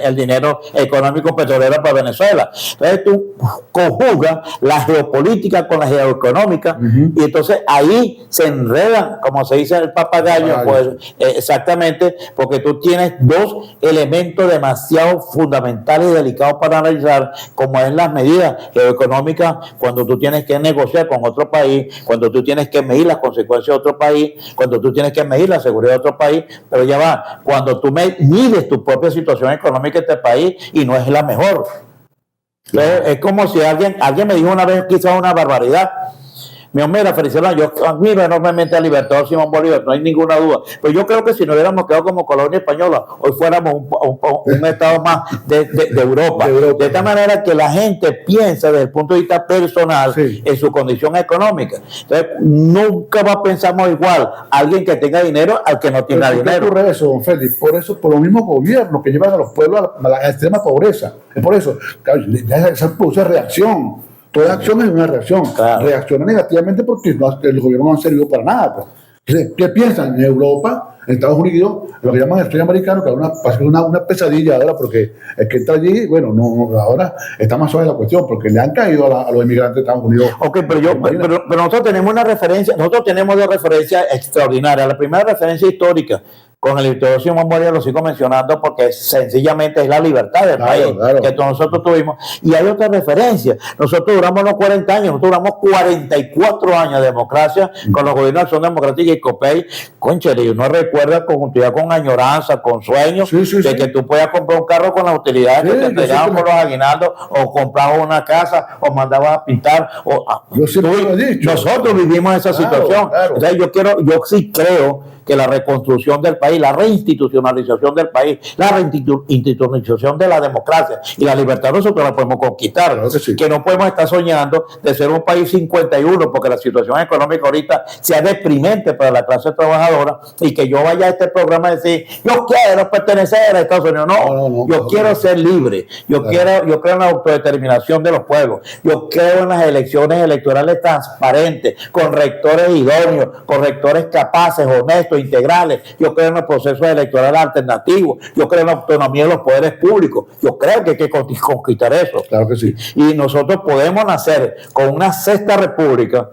el dinero económico petrolero para Venezuela. Entonces tú conjugas la geopolítica con la geoeconómica y entonces ahí se enredan, como se dice el papagayo, pues exactamente, porque tú tienes dos elementos demasiado fundamentales y delicados para analizar, como es las medidas geoeconómicas cuando tú tienes que negociar con otro país, cuando tú tienes que medir las consecuencias de otro país, cuando tú tienes que medir la seguridad de otro país, pero ya va, cuando tú mides tu propia situación económica de este país y no es la mejor. Entonces, es como si alguien me dijo una vez quizás una barbaridad. Mira, Feliciano, yo admiro enormemente al Libertador Simón Bolívar, no hay ninguna duda. Pero yo creo que si no hubiéramos quedado como colonia española, hoy fuéramos un estado más de Europa. De esta manera que la gente piensa desde el punto de vista personal en su condición económica. Entonces, nunca va a pensar igual alguien que tenga dinero al que no tenga dinero. ¿Por qué ocurre eso, don Félix? Por eso, por los mismos gobiernos que llevan a los pueblos a la extrema pobreza. Es por eso, se produce reacción. Toda acción es una reacción. Claro. Reacciona negativamente porque los gobiernos no han servido para nada. Pues. Entonces, ¿qué piensan? En Europa, en Estados Unidos, lo que llaman el sueño americano, que es una pesadilla ahora, porque el que entra allí, bueno, ahora está más suave la cuestión, porque le han caído a los inmigrantes de Estados Unidos. Ok, pero nosotros tenemos una referencia, nosotros tenemos dos referencias extraordinarias. La primera referencia histórica, con el Libertador Simón Bolívar lo sigo mencionando porque sencillamente es la libertad del país que nosotros tuvimos. Y hay otra referencia. Nosotros duramos no 40 años, nosotros duramos 44 años de democracia con los gobiernos de Acción Democrática y COPEI. Conchale, uno recuerda con añoranza, con sueños de que tú puedas comprar un carro con las utilidades que te entregaban por los aguinaldos, o comprabas una casa, o mandabas a pintar. Nosotros vivimos esa situación. Entonces yo sí creo que la reconstrucción del país, la reinstitucionalización del país, la reinstitucionalización de la democracia y la libertad nosotros la podemos conquistar. Claro que no podemos estar soñando de ser un país 51, porque la situación económica ahorita sea deprimente para la clase trabajadora, y que yo vaya a este programa y decir, yo quiero pertenecer a Estados Unidos. Yo quiero ser libre, yo creo en la autodeterminación de los pueblos, yo creo en las elecciones electorales transparentes, con rectores idóneos, con rectores capaces, honestos, integrales. Yo creo en los procesos electorales alternativos, yo creo en la autonomía de los poderes públicos. Yo creo que hay que conquistar eso. Claro que sí. Y nosotros podemos nacer con una sexta república,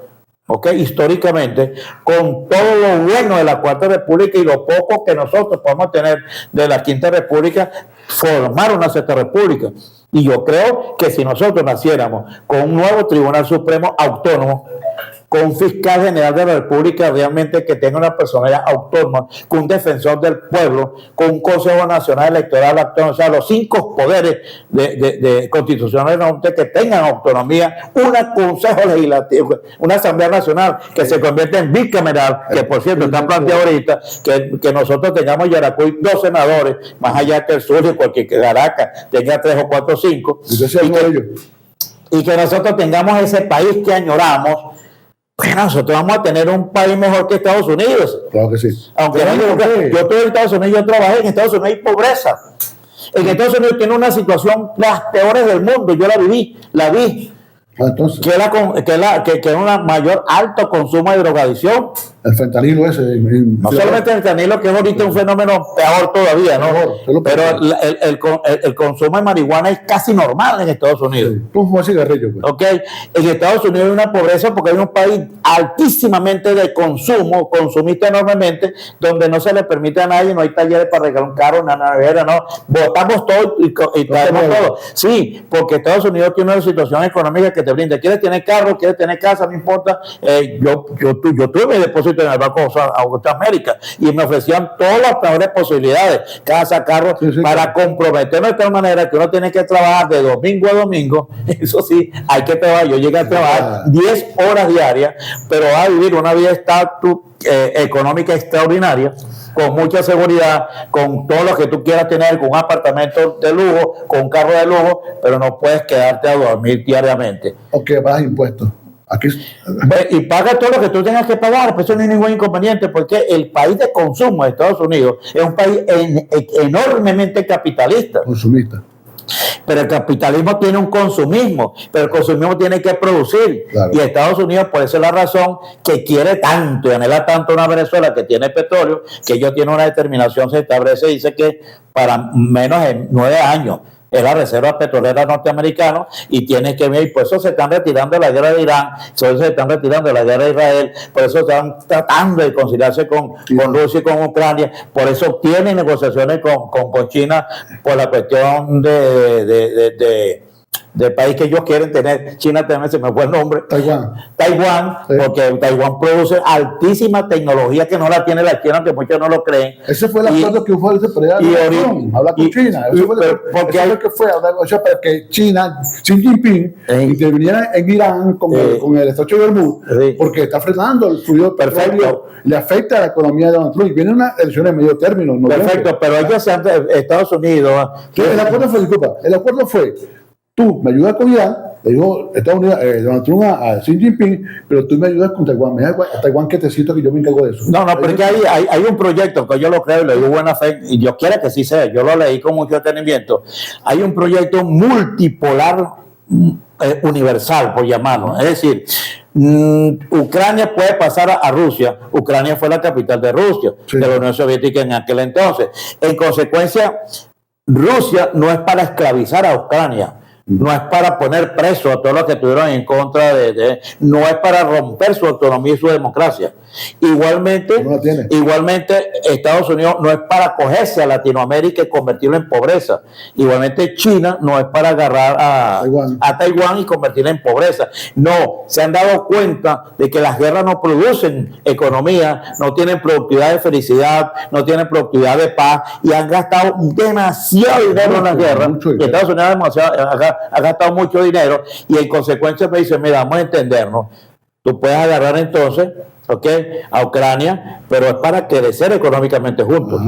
históricamente, con todo lo bueno de la cuarta república y lo poco que nosotros podemos tener de la quinta república, formar una sexta república. Y yo creo que si nosotros naciéramos con un nuevo Tribunal Supremo autónomo, con un fiscal general de la República realmente que tenga una personalidad autónoma, con un defensor del pueblo, con un Consejo Nacional Electoral autónomo, o sea, los 5 poderes de constitucionales que tengan autonomía, un Consejo Legislativo, una Asamblea Nacional que se convierte en bicameral, que por cierto está planteado ahorita, que nosotros tengamos en Yaracuy 2 senadores, más allá que el sur y cualquier que Caracas tenga 3 o 4 o 5, y que nosotros tengamos ese país que añoramos. Bueno, nosotros vamos a tener un país mejor que Estados Unidos. Claro que sí. Aunque yo estoy en Estados Unidos, yo trabajé en Estados Unidos, hay pobreza. En Estados Unidos tiene una situación las peores del mundo. Yo la vi. Entonces, que es un mayor alto consumo de drogadicción. El fentanilo ese. No solamente el fentanilo, que es ahorita un fenómeno peor todavía, ¿no? Pero el consumo de marihuana es casi normal en Estados Unidos. Sí, como cigarrillo. Pues. Okay. En Estados Unidos hay una pobreza porque hay un país altísimamente de consumo, consumista enormemente, donde no se le permite a nadie, no hay talleres para regalar un carro, una nevera, no. Botamos todo y traemos todo. Sí, porque Estados Unidos tiene una situación económica que te brinda. ¿Quieres tener carro? ¿Quieres tener casa? No importa. Yo tuve mi depósito en el Banco de América y me ofrecían todas las mejores posibilidades, casa, carro, para comprometerme de tal manera que uno tiene que trabajar de domingo a domingo. Eso sí, hay que trabajar. Yo llegué a trabajar 10 horas diarias, pero a vivir una vida económica extraordinaria, con mucha seguridad, con todo lo que tú quieras tener, con un apartamento de lujo, con un carro de lujo, pero no puedes quedarte a dormir diariamente. O que pagas impuestos. Aquí. Y paga todo lo que tú tengas que pagar, pues eso no hay ningún inconveniente, porque el país de consumo de Estados Unidos es un país enormemente capitalista. Consumista. Pero el capitalismo tiene un consumismo, pero el consumismo tiene que producir. Claro. Y Estados Unidos, por eso es la razón que quiere tanto y anhela tanto una Venezuela que tiene petróleo, que ellos tienen una determinación, se establece, dice que para menos de 9 años es la reserva petrolera norteamericana y tiene que ver, y por eso se están retirando de la guerra de Irán, por eso se están retirando de la guerra de Israel, por eso están tratando de conciliarse con Rusia y con Ucrania, por eso tienen negociaciones con China por la cuestión del país que ellos quieren tener. China también se me fue el nombre. Taiwán, sí. Porque Taiwán produce altísima tecnología que no la tiene la China, que muchos no lo creen. Ese fue el acuerdo que fue el de hablar con China. Eso fue lo que fue, o sea, para que China, Xi Jinping, interviniera en Irán con el estrecho de Hormuz, porque está frenando el fluido de petróleo, le afecta a la economía de Donald Trump y viene una elección de medio término. Perfecto, pero ellos se han, Estados Unidos. El acuerdo fue tú me ayudas con Irán, le dijo Estados Unidos, Donald Trump a Xi Jinping, pero tú me ayudas con Taiwán. Me dijo Taiwán que te cito que yo me encargo de eso. No, pero es que hay un proyecto que yo lo creo y le digo buena fe, y yo quiero que sí sea, yo lo leí con mucho detenimiento. Hay un proyecto multipolar universal, por llamarlo. Es decir, Ucrania puede pasar a Rusia. Ucrania fue la capital de Rusia, sí, de la Unión Soviética en aquel entonces. En consecuencia, Rusia no es para esclavizar a Ucrania. No es para poner preso a todos los que estuvieron en contra no es para romper su autonomía y su democracia. Igualmente, Estados Unidos no es para acogerse a Latinoamérica y convertirlo en pobreza. Igualmente, China no es para agarrar a Taiwán y convertirlo en pobreza. No, se han dado cuenta de que las guerras no producen economía, no tienen productividad de felicidad, no tienen productividad de paz y han gastado demasiado dinero en las guerras. Y Estados Unidos ha gastado mucho dinero y en consecuencia me dice, mira, vamos a entendernos. Tú puedes agarrar entonces a Ucrania, pero es para crecer económicamente juntos.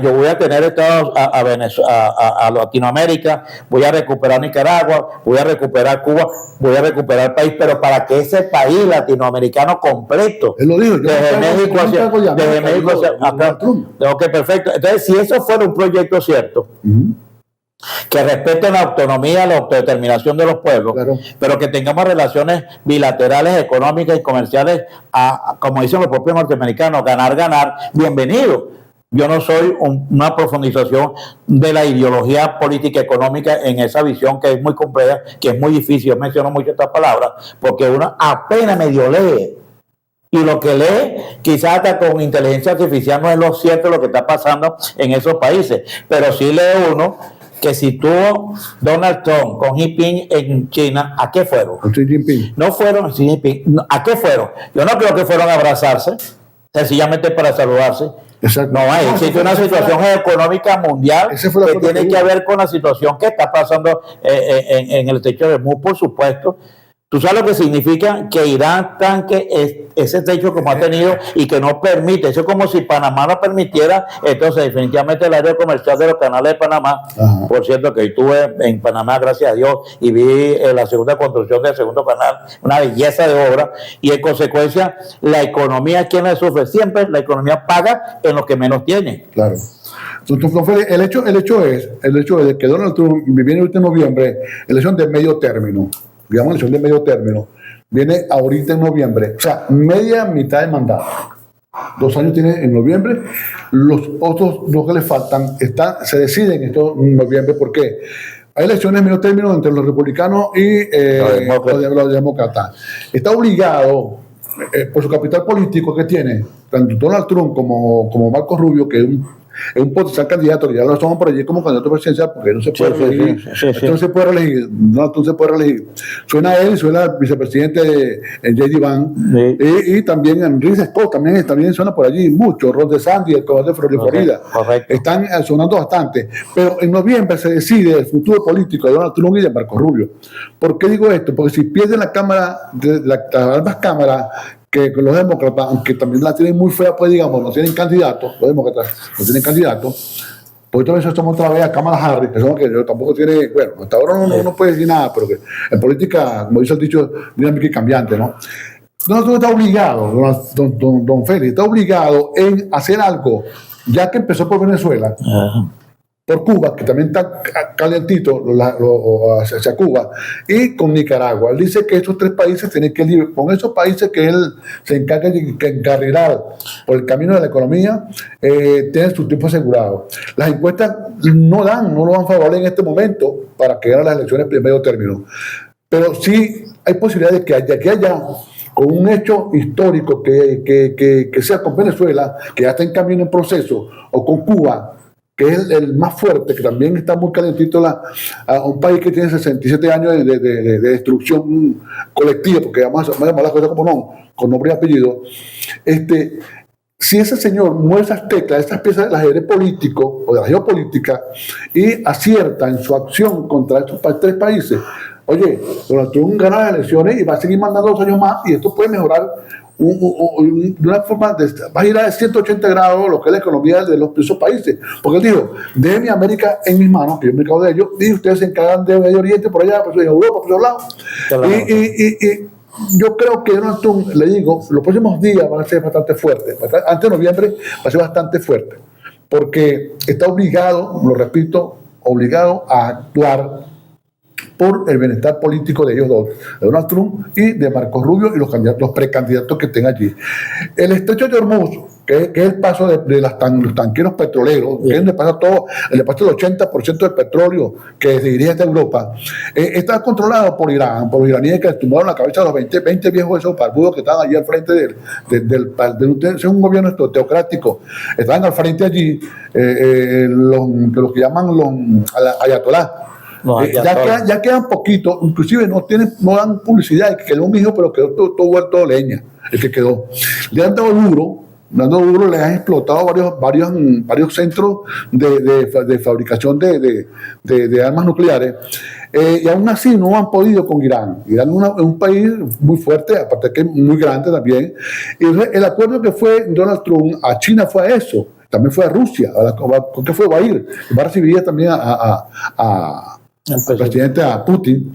Yo voy a tener estados a Latinoamérica, voy a recuperar Nicaragua, voy a recuperar Cuba, voy a recuperar el país, pero para que ese país latinoamericano completo, desde México hacia acá, perfecto. Entonces, si eso fuera un proyecto cierto, que respeten la autonomía, la autodeterminación de los pueblos, claro, pero que tengamos relaciones bilaterales, económicas y comerciales, como dicen los propios norteamericanos, ganar, bienvenido. Yo no soy una profundización de la ideología política económica en esa visión que es muy compleja, que es muy difícil. Yo menciono mucho estas palabras, porque uno apenas medio lee. Y lo que lee, quizás hasta con inteligencia artificial, no es lo cierto lo que está pasando en esos países, pero sí lee uno que si tuvo Donald Trump con Xi Jinping en China, ¿a qué fueron? Xi Jinping. No fueron Xi Jinping. ¿A qué fueron? Yo no creo que fueron a abrazarse, sencillamente para saludarse. Exacto. No, existe una situación económica mundial que tiene que ver con la situación que está pasando en el estrecho de Hormuz, por supuesto. ¿Tú sabes lo que significa que Irán tanque ese techo como ha tenido y que no permite? Eso es como si Panamá no permitiera. Entonces, definitivamente el área comercial de los canales de Panamá, por cierto, que estuve en Panamá, gracias a Dios, y vi la segunda construcción del segundo canal, una belleza de obra, y en consecuencia, la economía, ¿quién la sufre? Siempre la economía paga en lo que menos tiene. Claro. Entonces, el hecho es que Donald Trump viene ahorita en noviembre, elección de medio término. Digamos, elección de medio término, viene ahorita en noviembre, o sea, mitad de mandato. 2 años tiene en noviembre, los otros 2 que le faltan se deciden en noviembre. ¿Por qué? Hay elecciones de medio término entre los republicanos y los demócratas. Está obligado, por su capital político que tiene, tanto Donald Trump como Marco Rubio, que es un potencial candidato, que ya lo toman por allí como candidato presidencial, porque no se puede reelegir. No se puede reelegir. Donald Trump se puede reelegir. Suena él, suena el vicepresidente J.D. Vance, y también Enrique Scott, también suena por allí mucho. Ron DeSantis, el gobernador de Florida. Están sonando bastante. Pero en noviembre se decide el futuro político de Donald Trump y de Marco Rubio. ¿Por qué digo esto? Porque si pierden la Cámara, ambas cámaras, que los demócratas, aunque también la tienen muy fea, pues digamos, no tienen candidatos, los demócratas no tienen candidatos, pues entonces estamos otra vez a Kamala Harris, que tampoco tiene, bueno, hasta ahora no puede decir nada, pero que en política, como dice el dicho, dinámica y cambiante, ¿no? Donald está obligado, don Félix, está obligado en hacer algo, ya que empezó por Venezuela, por Cuba, que también está calientito hacia Cuba, y con Nicaragua. Él dice que esos 3 países tienen que ir, con esos países que él se encarga de encarrilar por el camino de la economía, tienen su tiempo asegurado. Las encuestas no lo dan favorable en este momento para que ganen las elecciones de medio término. Pero sí hay posibilidad de que haya con un hecho histórico que sea con Venezuela, que ya está en camino en proceso, o con Cuba, que es el más fuerte, que también está muy calentito, a un país que tiene 67 años de destrucción colectiva, porque vamos a llamar las cosas como no, con nombre y apellido. Si ese señor mueve esas teclas, esas piezas del ajedrez político o de la geopolítica y acierta en su acción contra estos 3 países, oye, Donald Trump gana las elecciones y va a seguir mandando 2 años más, y esto puede mejorar de una forma, va a girar de 180 grados lo que es la economía de esos países. Porque él dijo, déjenme América en mis manos, que yo me encargo de ellos, y ustedes se encargan de Medio Oriente, por allá, por Europa, por todos lados. Y yo creo que Donald Trump, le digo, los próximos días van a ser bastante fuertes. Antes de noviembre va a ser bastante fuerte, porque está obligado, lo repito, obligado a actuar por el bienestar político de ellos dos, de Donald Trump y de Marco Rubio y los precandidatos que estén allí. El estrecho de Hormuz, que es el paso de los tanqueros petroleros, que es donde pasa todo, le pasa el 80% del petróleo que se dirige hacia Europa, está controlado por Irán, por los iraníes que tumbaron la cabeza a los 20 viejos esos barbudos que estaban allí al frente de un gobierno teocrático. Estaban al frente allí los que llaman los ayatolás. Ya quedan poquitos, inclusive no dan publicidad, que quedó un hijo, pero quedó todo vuelto leña, el que quedó. Le han dado duro, les han explotado varios centros de fabricación de armas nucleares, y aún así no han podido con Irán. Irán es un país muy fuerte, aparte que es muy grande también, y el acuerdo que fue Donald Trump a China fue a eso. También fue a Rusia, ¿qué fue? Va a ir, va a recibir también al presidente, a Putin.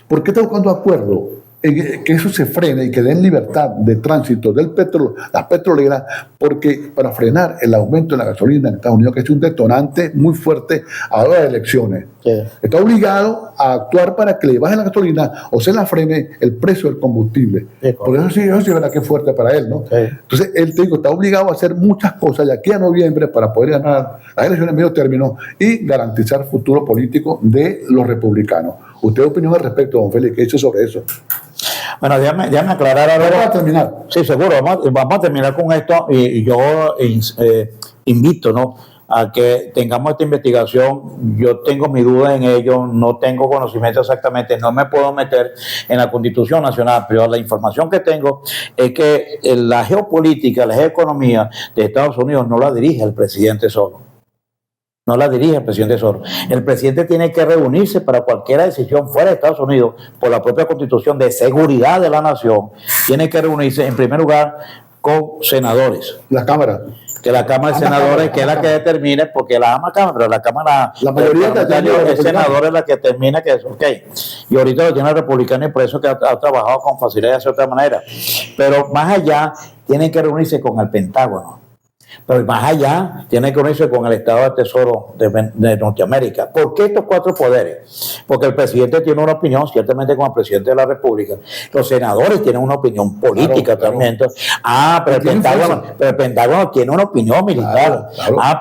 ¿Por qué está buscando acuerdo? Que eso se frene y que den libertad de tránsito del petróleo, las petroleras, porque para frenar el aumento de la gasolina en Estados Unidos, que es un detonante muy fuerte a la hora de elecciones, está obligado a actuar para que le baje la gasolina o se la frene el precio del combustible. Por eso sí es verdad que es fuerte para él, ¿no? Entonces, él, está obligado a hacer muchas cosas de aquí a noviembre para poder ganar las elecciones en medio término y garantizar el futuro político de los republicanos. ¿Usted opinión al respecto, don Félix? ¿Qué dice sobre eso? Bueno, déjame aclarar algo. Vamos a terminar. Sí, seguro. Vamos a terminar con esto y yo invito, ¿no?, a que tengamos esta investigación. Yo tengo mi duda en ello, no tengo conocimiento exactamente, no me puedo meter en la Constitución Nacional, pero la información que tengo es que la geopolítica, la geoeconomía de Estados Unidos no la dirige el presidente solo. No la dirige el presidente solo. El presidente tiene que reunirse para cualquier decisión fuera de Estados Unidos, por la propia Constitución de seguridad de la nación. Tiene que reunirse en primer lugar con senadores. La Cámara. Que la Cámara de Senadores, que es la que determine, porque la Cámara, pero la Cámara, la mayoría de senadores es la que determina que es ok. Y ahorita lo tiene el republicano y por eso que ha trabajado con facilidad de otra manera. Pero más allá, tienen que reunirse con el Pentágono. Pero más allá, tiene que unirse con el Estado del Tesoro de Norteamérica. ¿Por qué estos 4 poderes? Porque el presidente tiene una opinión, ciertamente como el presidente de la República. Los senadores tienen una opinión política también. Entonces, pero el Pentágono tiene una opinión militar.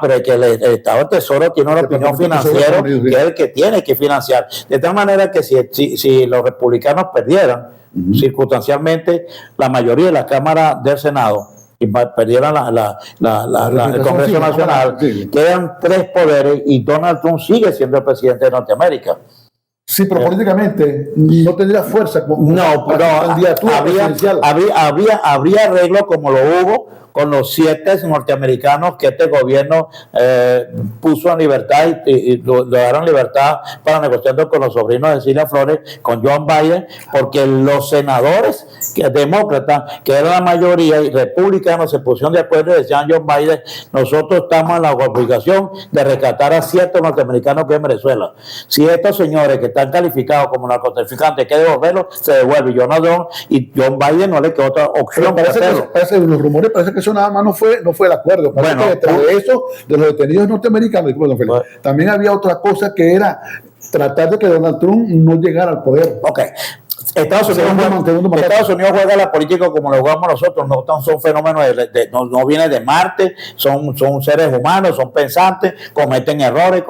Pero que el Estado del Tesoro tiene una opinión financiera, que es el que tiene que financiar. De tal manera que si los republicanos perdieran, circunstancialmente, la mayoría de la Cámara del Senado, y perdieran el Congreso Nacional, quedan 3 poderes y Donald Trump sigue siendo el presidente de Norteamérica. Sí, pero políticamente no tendría fuerza. No, pero habría arreglo como lo hubo con los 7 norteamericanos que este gobierno puso en libertad y lo dejaron libertad para negociando con los sobrinos de Cilia Flores, con John Biden, porque los senadores demócratas, que eran la mayoría, y republicanos se pusieron de acuerdo y decían John Biden, nosotros estamos en la obligación de rescatar a ciertos norteamericanos que en Venezuela. Si estos señores que están calificados como narcotraficantes que devolverlos, se devuelve. Y John Biden no le queda otra opción que hacerlo. Los rumores parece que eso nada más no fue el acuerdo. Bueno, detrás de eso, de los detenidos norteamericanos, don Félix, también había otra cosa que era tratar de que Donald Trump no llegara al poder. Ok. Estados Unidos juega la política como lo jugamos nosotros, no son fenómenos no vienen de Marte, son seres humanos, son pensantes, cometen errores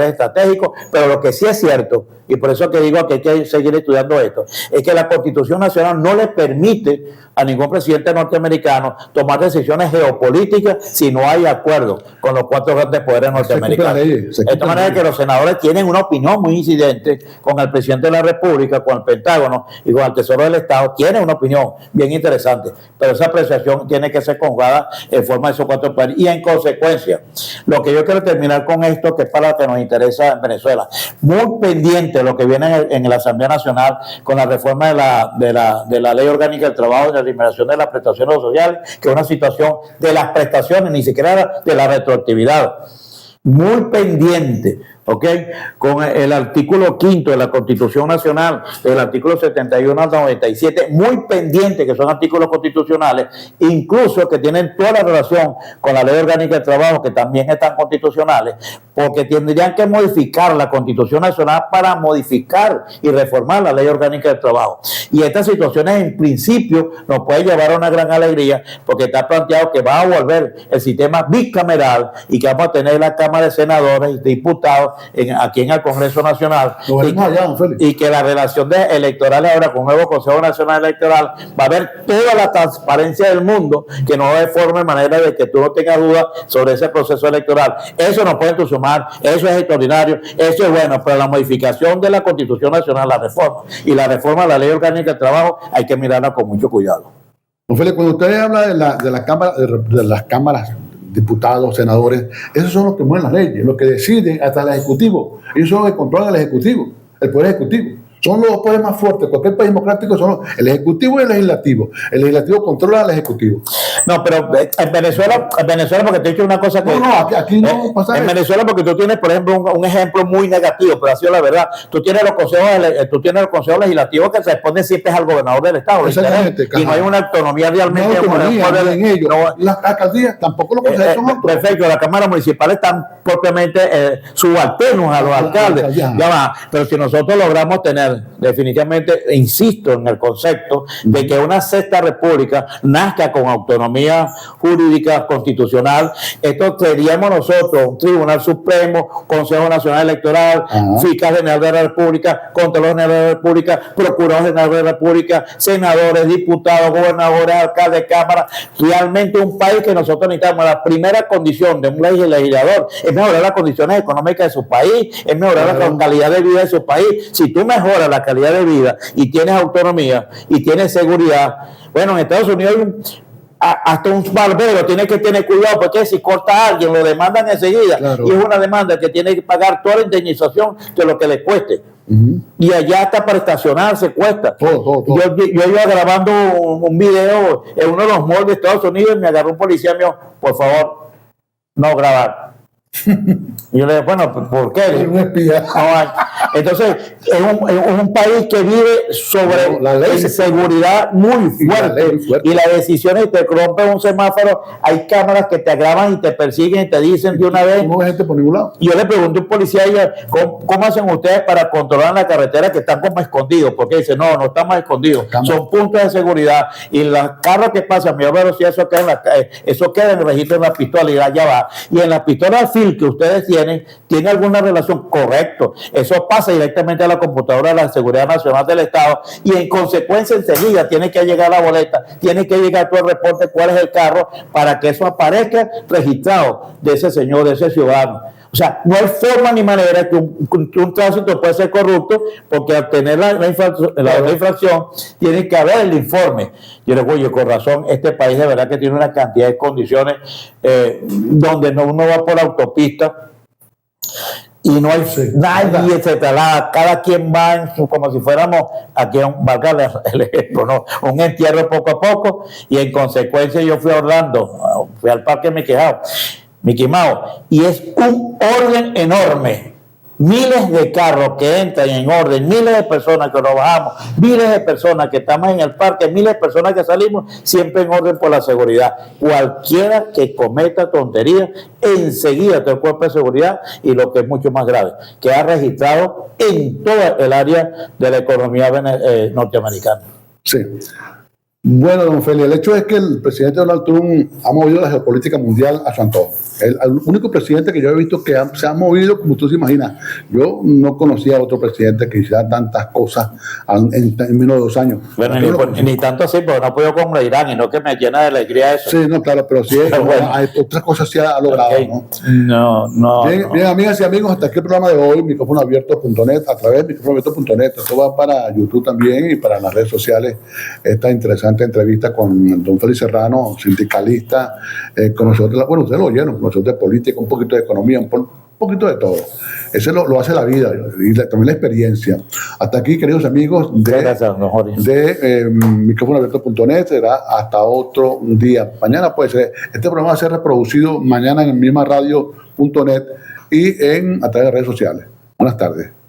estratégicos, pero lo que sí es cierto, y por eso que digo que hay que seguir estudiando esto, es que la Constitución Nacional no le permite a ningún presidente norteamericano tomar decisiones geopolíticas si no hay acuerdo con los 4 grandes poderes norteamericanos. De esta manera que los senadores tienen una opinión muy incidente con el presidente de la República, con el Pentágono y con el Tesoro del Estado, tienen una opinión bien interesante, pero esa apreciación tiene que ser conjugada en forma de esos 4 poderes. Y en consecuencia, lo que yo quiero terminar con esto, que es para lo que nos interesa en Venezuela, muy pendiente de lo que viene en la Asamblea Nacional con la reforma de la Ley Orgánica del Trabajo y la eliminación de las prestaciones sociales, que es una situación de las prestaciones, ni siquiera de la retroactividad. Muy pendiente, ¿ok? Con el artículo 5 de la Constitución Nacional, del artículo 71 al 97, muy pendiente, que son artículos constitucionales, incluso que tienen toda la relación con la Ley Orgánica del Trabajo, que también están constitucionales, porque tendrían que modificar la Constitución Nacional para modificar y reformar la Ley Orgánica del Trabajo. Y estas situaciones, en principio, nos pueden llevar a una gran alegría, porque está planteado que va a volver el sistema bicameral y que vamos a tener la Cámara de Senadores y Diputados aquí en el Congreso Nacional, y que la relación electoral ahora con el nuevo Consejo Nacional Electoral va a haber toda la transparencia del mundo, que no hay forma de manera de que tú no tengas dudas sobre ese proceso electoral. Eso nos puede entusiasmar, eso es extraordinario, eso es bueno, pero la modificación de la Constitución Nacional, la reforma y la reforma de la Ley Orgánica del Trabajo, hay que mirarla con mucho cuidado. Don Félix, cuando usted habla de las cámaras, diputados, senadores, esos son los que mueven las leyes, los que deciden hasta el Ejecutivo. Ellos son los que controlan el Ejecutivo, el Poder Ejecutivo. Son los 2 poderes más fuertes. Cualquier país democrático son el Ejecutivo y el Legislativo. El Legislativo controla al Ejecutivo. No, pero en Venezuela, porque te he dicho una cosa que... aquí no pasa en Venezuela, porque tú tienes, por ejemplo, un ejemplo muy negativo, pero ha sido la verdad. Tú tienes los consejos legislativos que se responden siempre al gobernador del Estado. Y no hay una autonomía realmente. Las alcaldías tampoco lo consideran. Perfecto, las cámaras municipales están propiamente subalternos a los alcaldes. Ya va. Pero si nosotros logramos tener definitivamente, insisto en el concepto de que una 6ª república nazca con autonomía jurídica constitucional, esto seríamos nosotros un Tribunal Supremo, Consejo Nacional Electoral, Fiscal General de la República, Contralor General de la República, Procurador General de la República, senadores, diputados, gobernadores, alcaldes, cámaras. Realmente un país que nosotros necesitamos. La primera condición de un legislador es mejorar las condiciones económicas de su país, es mejorar la calidad de vida de su país. Si tú mejoras la calidad de vida y tienes autonomía y tienes seguridad, bueno, en Estados Unidos hasta un barbero tiene que tener cuidado, porque si corta a alguien lo demandan enseguida, y es una demanda que tiene que pagar toda la indemnización de lo que le cueste. Y allá hasta para estacionarse cuesta. Yo iba grabando un video en uno de los malls de Estados Unidos y me agarró un policía y me dijo, por favor, no grabar. Y yo le dije, bueno, ¿por qué? Entonces, es un país que vive sobre la seguridad muy fuerte, y las decisiones te rompen un semáforo, hay cámaras que te graban y te persiguen y te dicen de una vez. No hay gente por ningún lado. Y yo le pregunté a un policía, ¿cómo hacen ustedes para controlar la carretera que están como escondidos? Porque dice, no estamos escondidos, son puntos de seguridad, y las carros que pasan, mi velocidad, eso queda en el registro de la pistola, y allá va. Y en la pistola que ustedes tiene alguna relación, correcto, eso pasa directamente a la computadora de la Seguridad Nacional del Estado, y en consecuencia enseguida tiene que llegar la boleta, tiene que llegar todo el reporte, cuál es el carro, para que eso aparezca registrado de ese señor, de ese ciudadano. O sea, no hay forma ni manera que un tránsito puede ser corrupto, porque al tener la infracción tiene que haber el informe. Yo le digo, oye, con razón, este país de verdad que tiene una cantidad de condiciones donde uno va por la autopista y no hay nadie, se traslada, cada quien va como si fuéramos aquí, valga el ejemplo, ¿no? Un entierro poco a poco, y en consecuencia yo fui a Orlando, fui al Parque Mickey Mouse, y es un orden enorme miles de carros que entran en orden, miles de personas que nos bajamos, miles de personas que estamos en el parque, miles de personas que salimos, siempre en orden por la seguridad. Cualquiera que cometa tonterías, enseguida te el cuerpo de seguridad, y lo que es mucho más grave, queda registrado en toda el área de la economía norteamericana. Sí. Bueno, don Feli, el hecho es que el presidente Donald Trump ha movido la geopolítica mundial a su antojo. El único presidente que yo he visto que se ha movido, como tú se imaginas. Yo no conocía a otro presidente que hiciera tantas cosas en menos de 2 años. Bueno, ni tanto así, porque no he podido con Irán, y no que me llena de alegría eso. Sí, no, claro, pero sí, bueno, otras cosas sí ha logrado, okay. No, Bien, amigas y amigos, hasta aquí el programa de hoy, micrófonoabierto.net, a través de micrófonoabierto.net. Esto va para YouTube también y para las redes sociales. Esta interesante entrevista con don Félix Serrano, sindicalista, conocedor, bueno, ustedes lo oyeron, conocedor de política, un poquito de economía, un poquito de todo. Ese lo hace la vida y también la experiencia. Hasta aquí, queridos amigos de micrófonoabierto.net. Será hasta otro día. Mañana puede ser. Este programa va a ser reproducido mañana en misma radio.net y a través de redes sociales. Buenas tardes.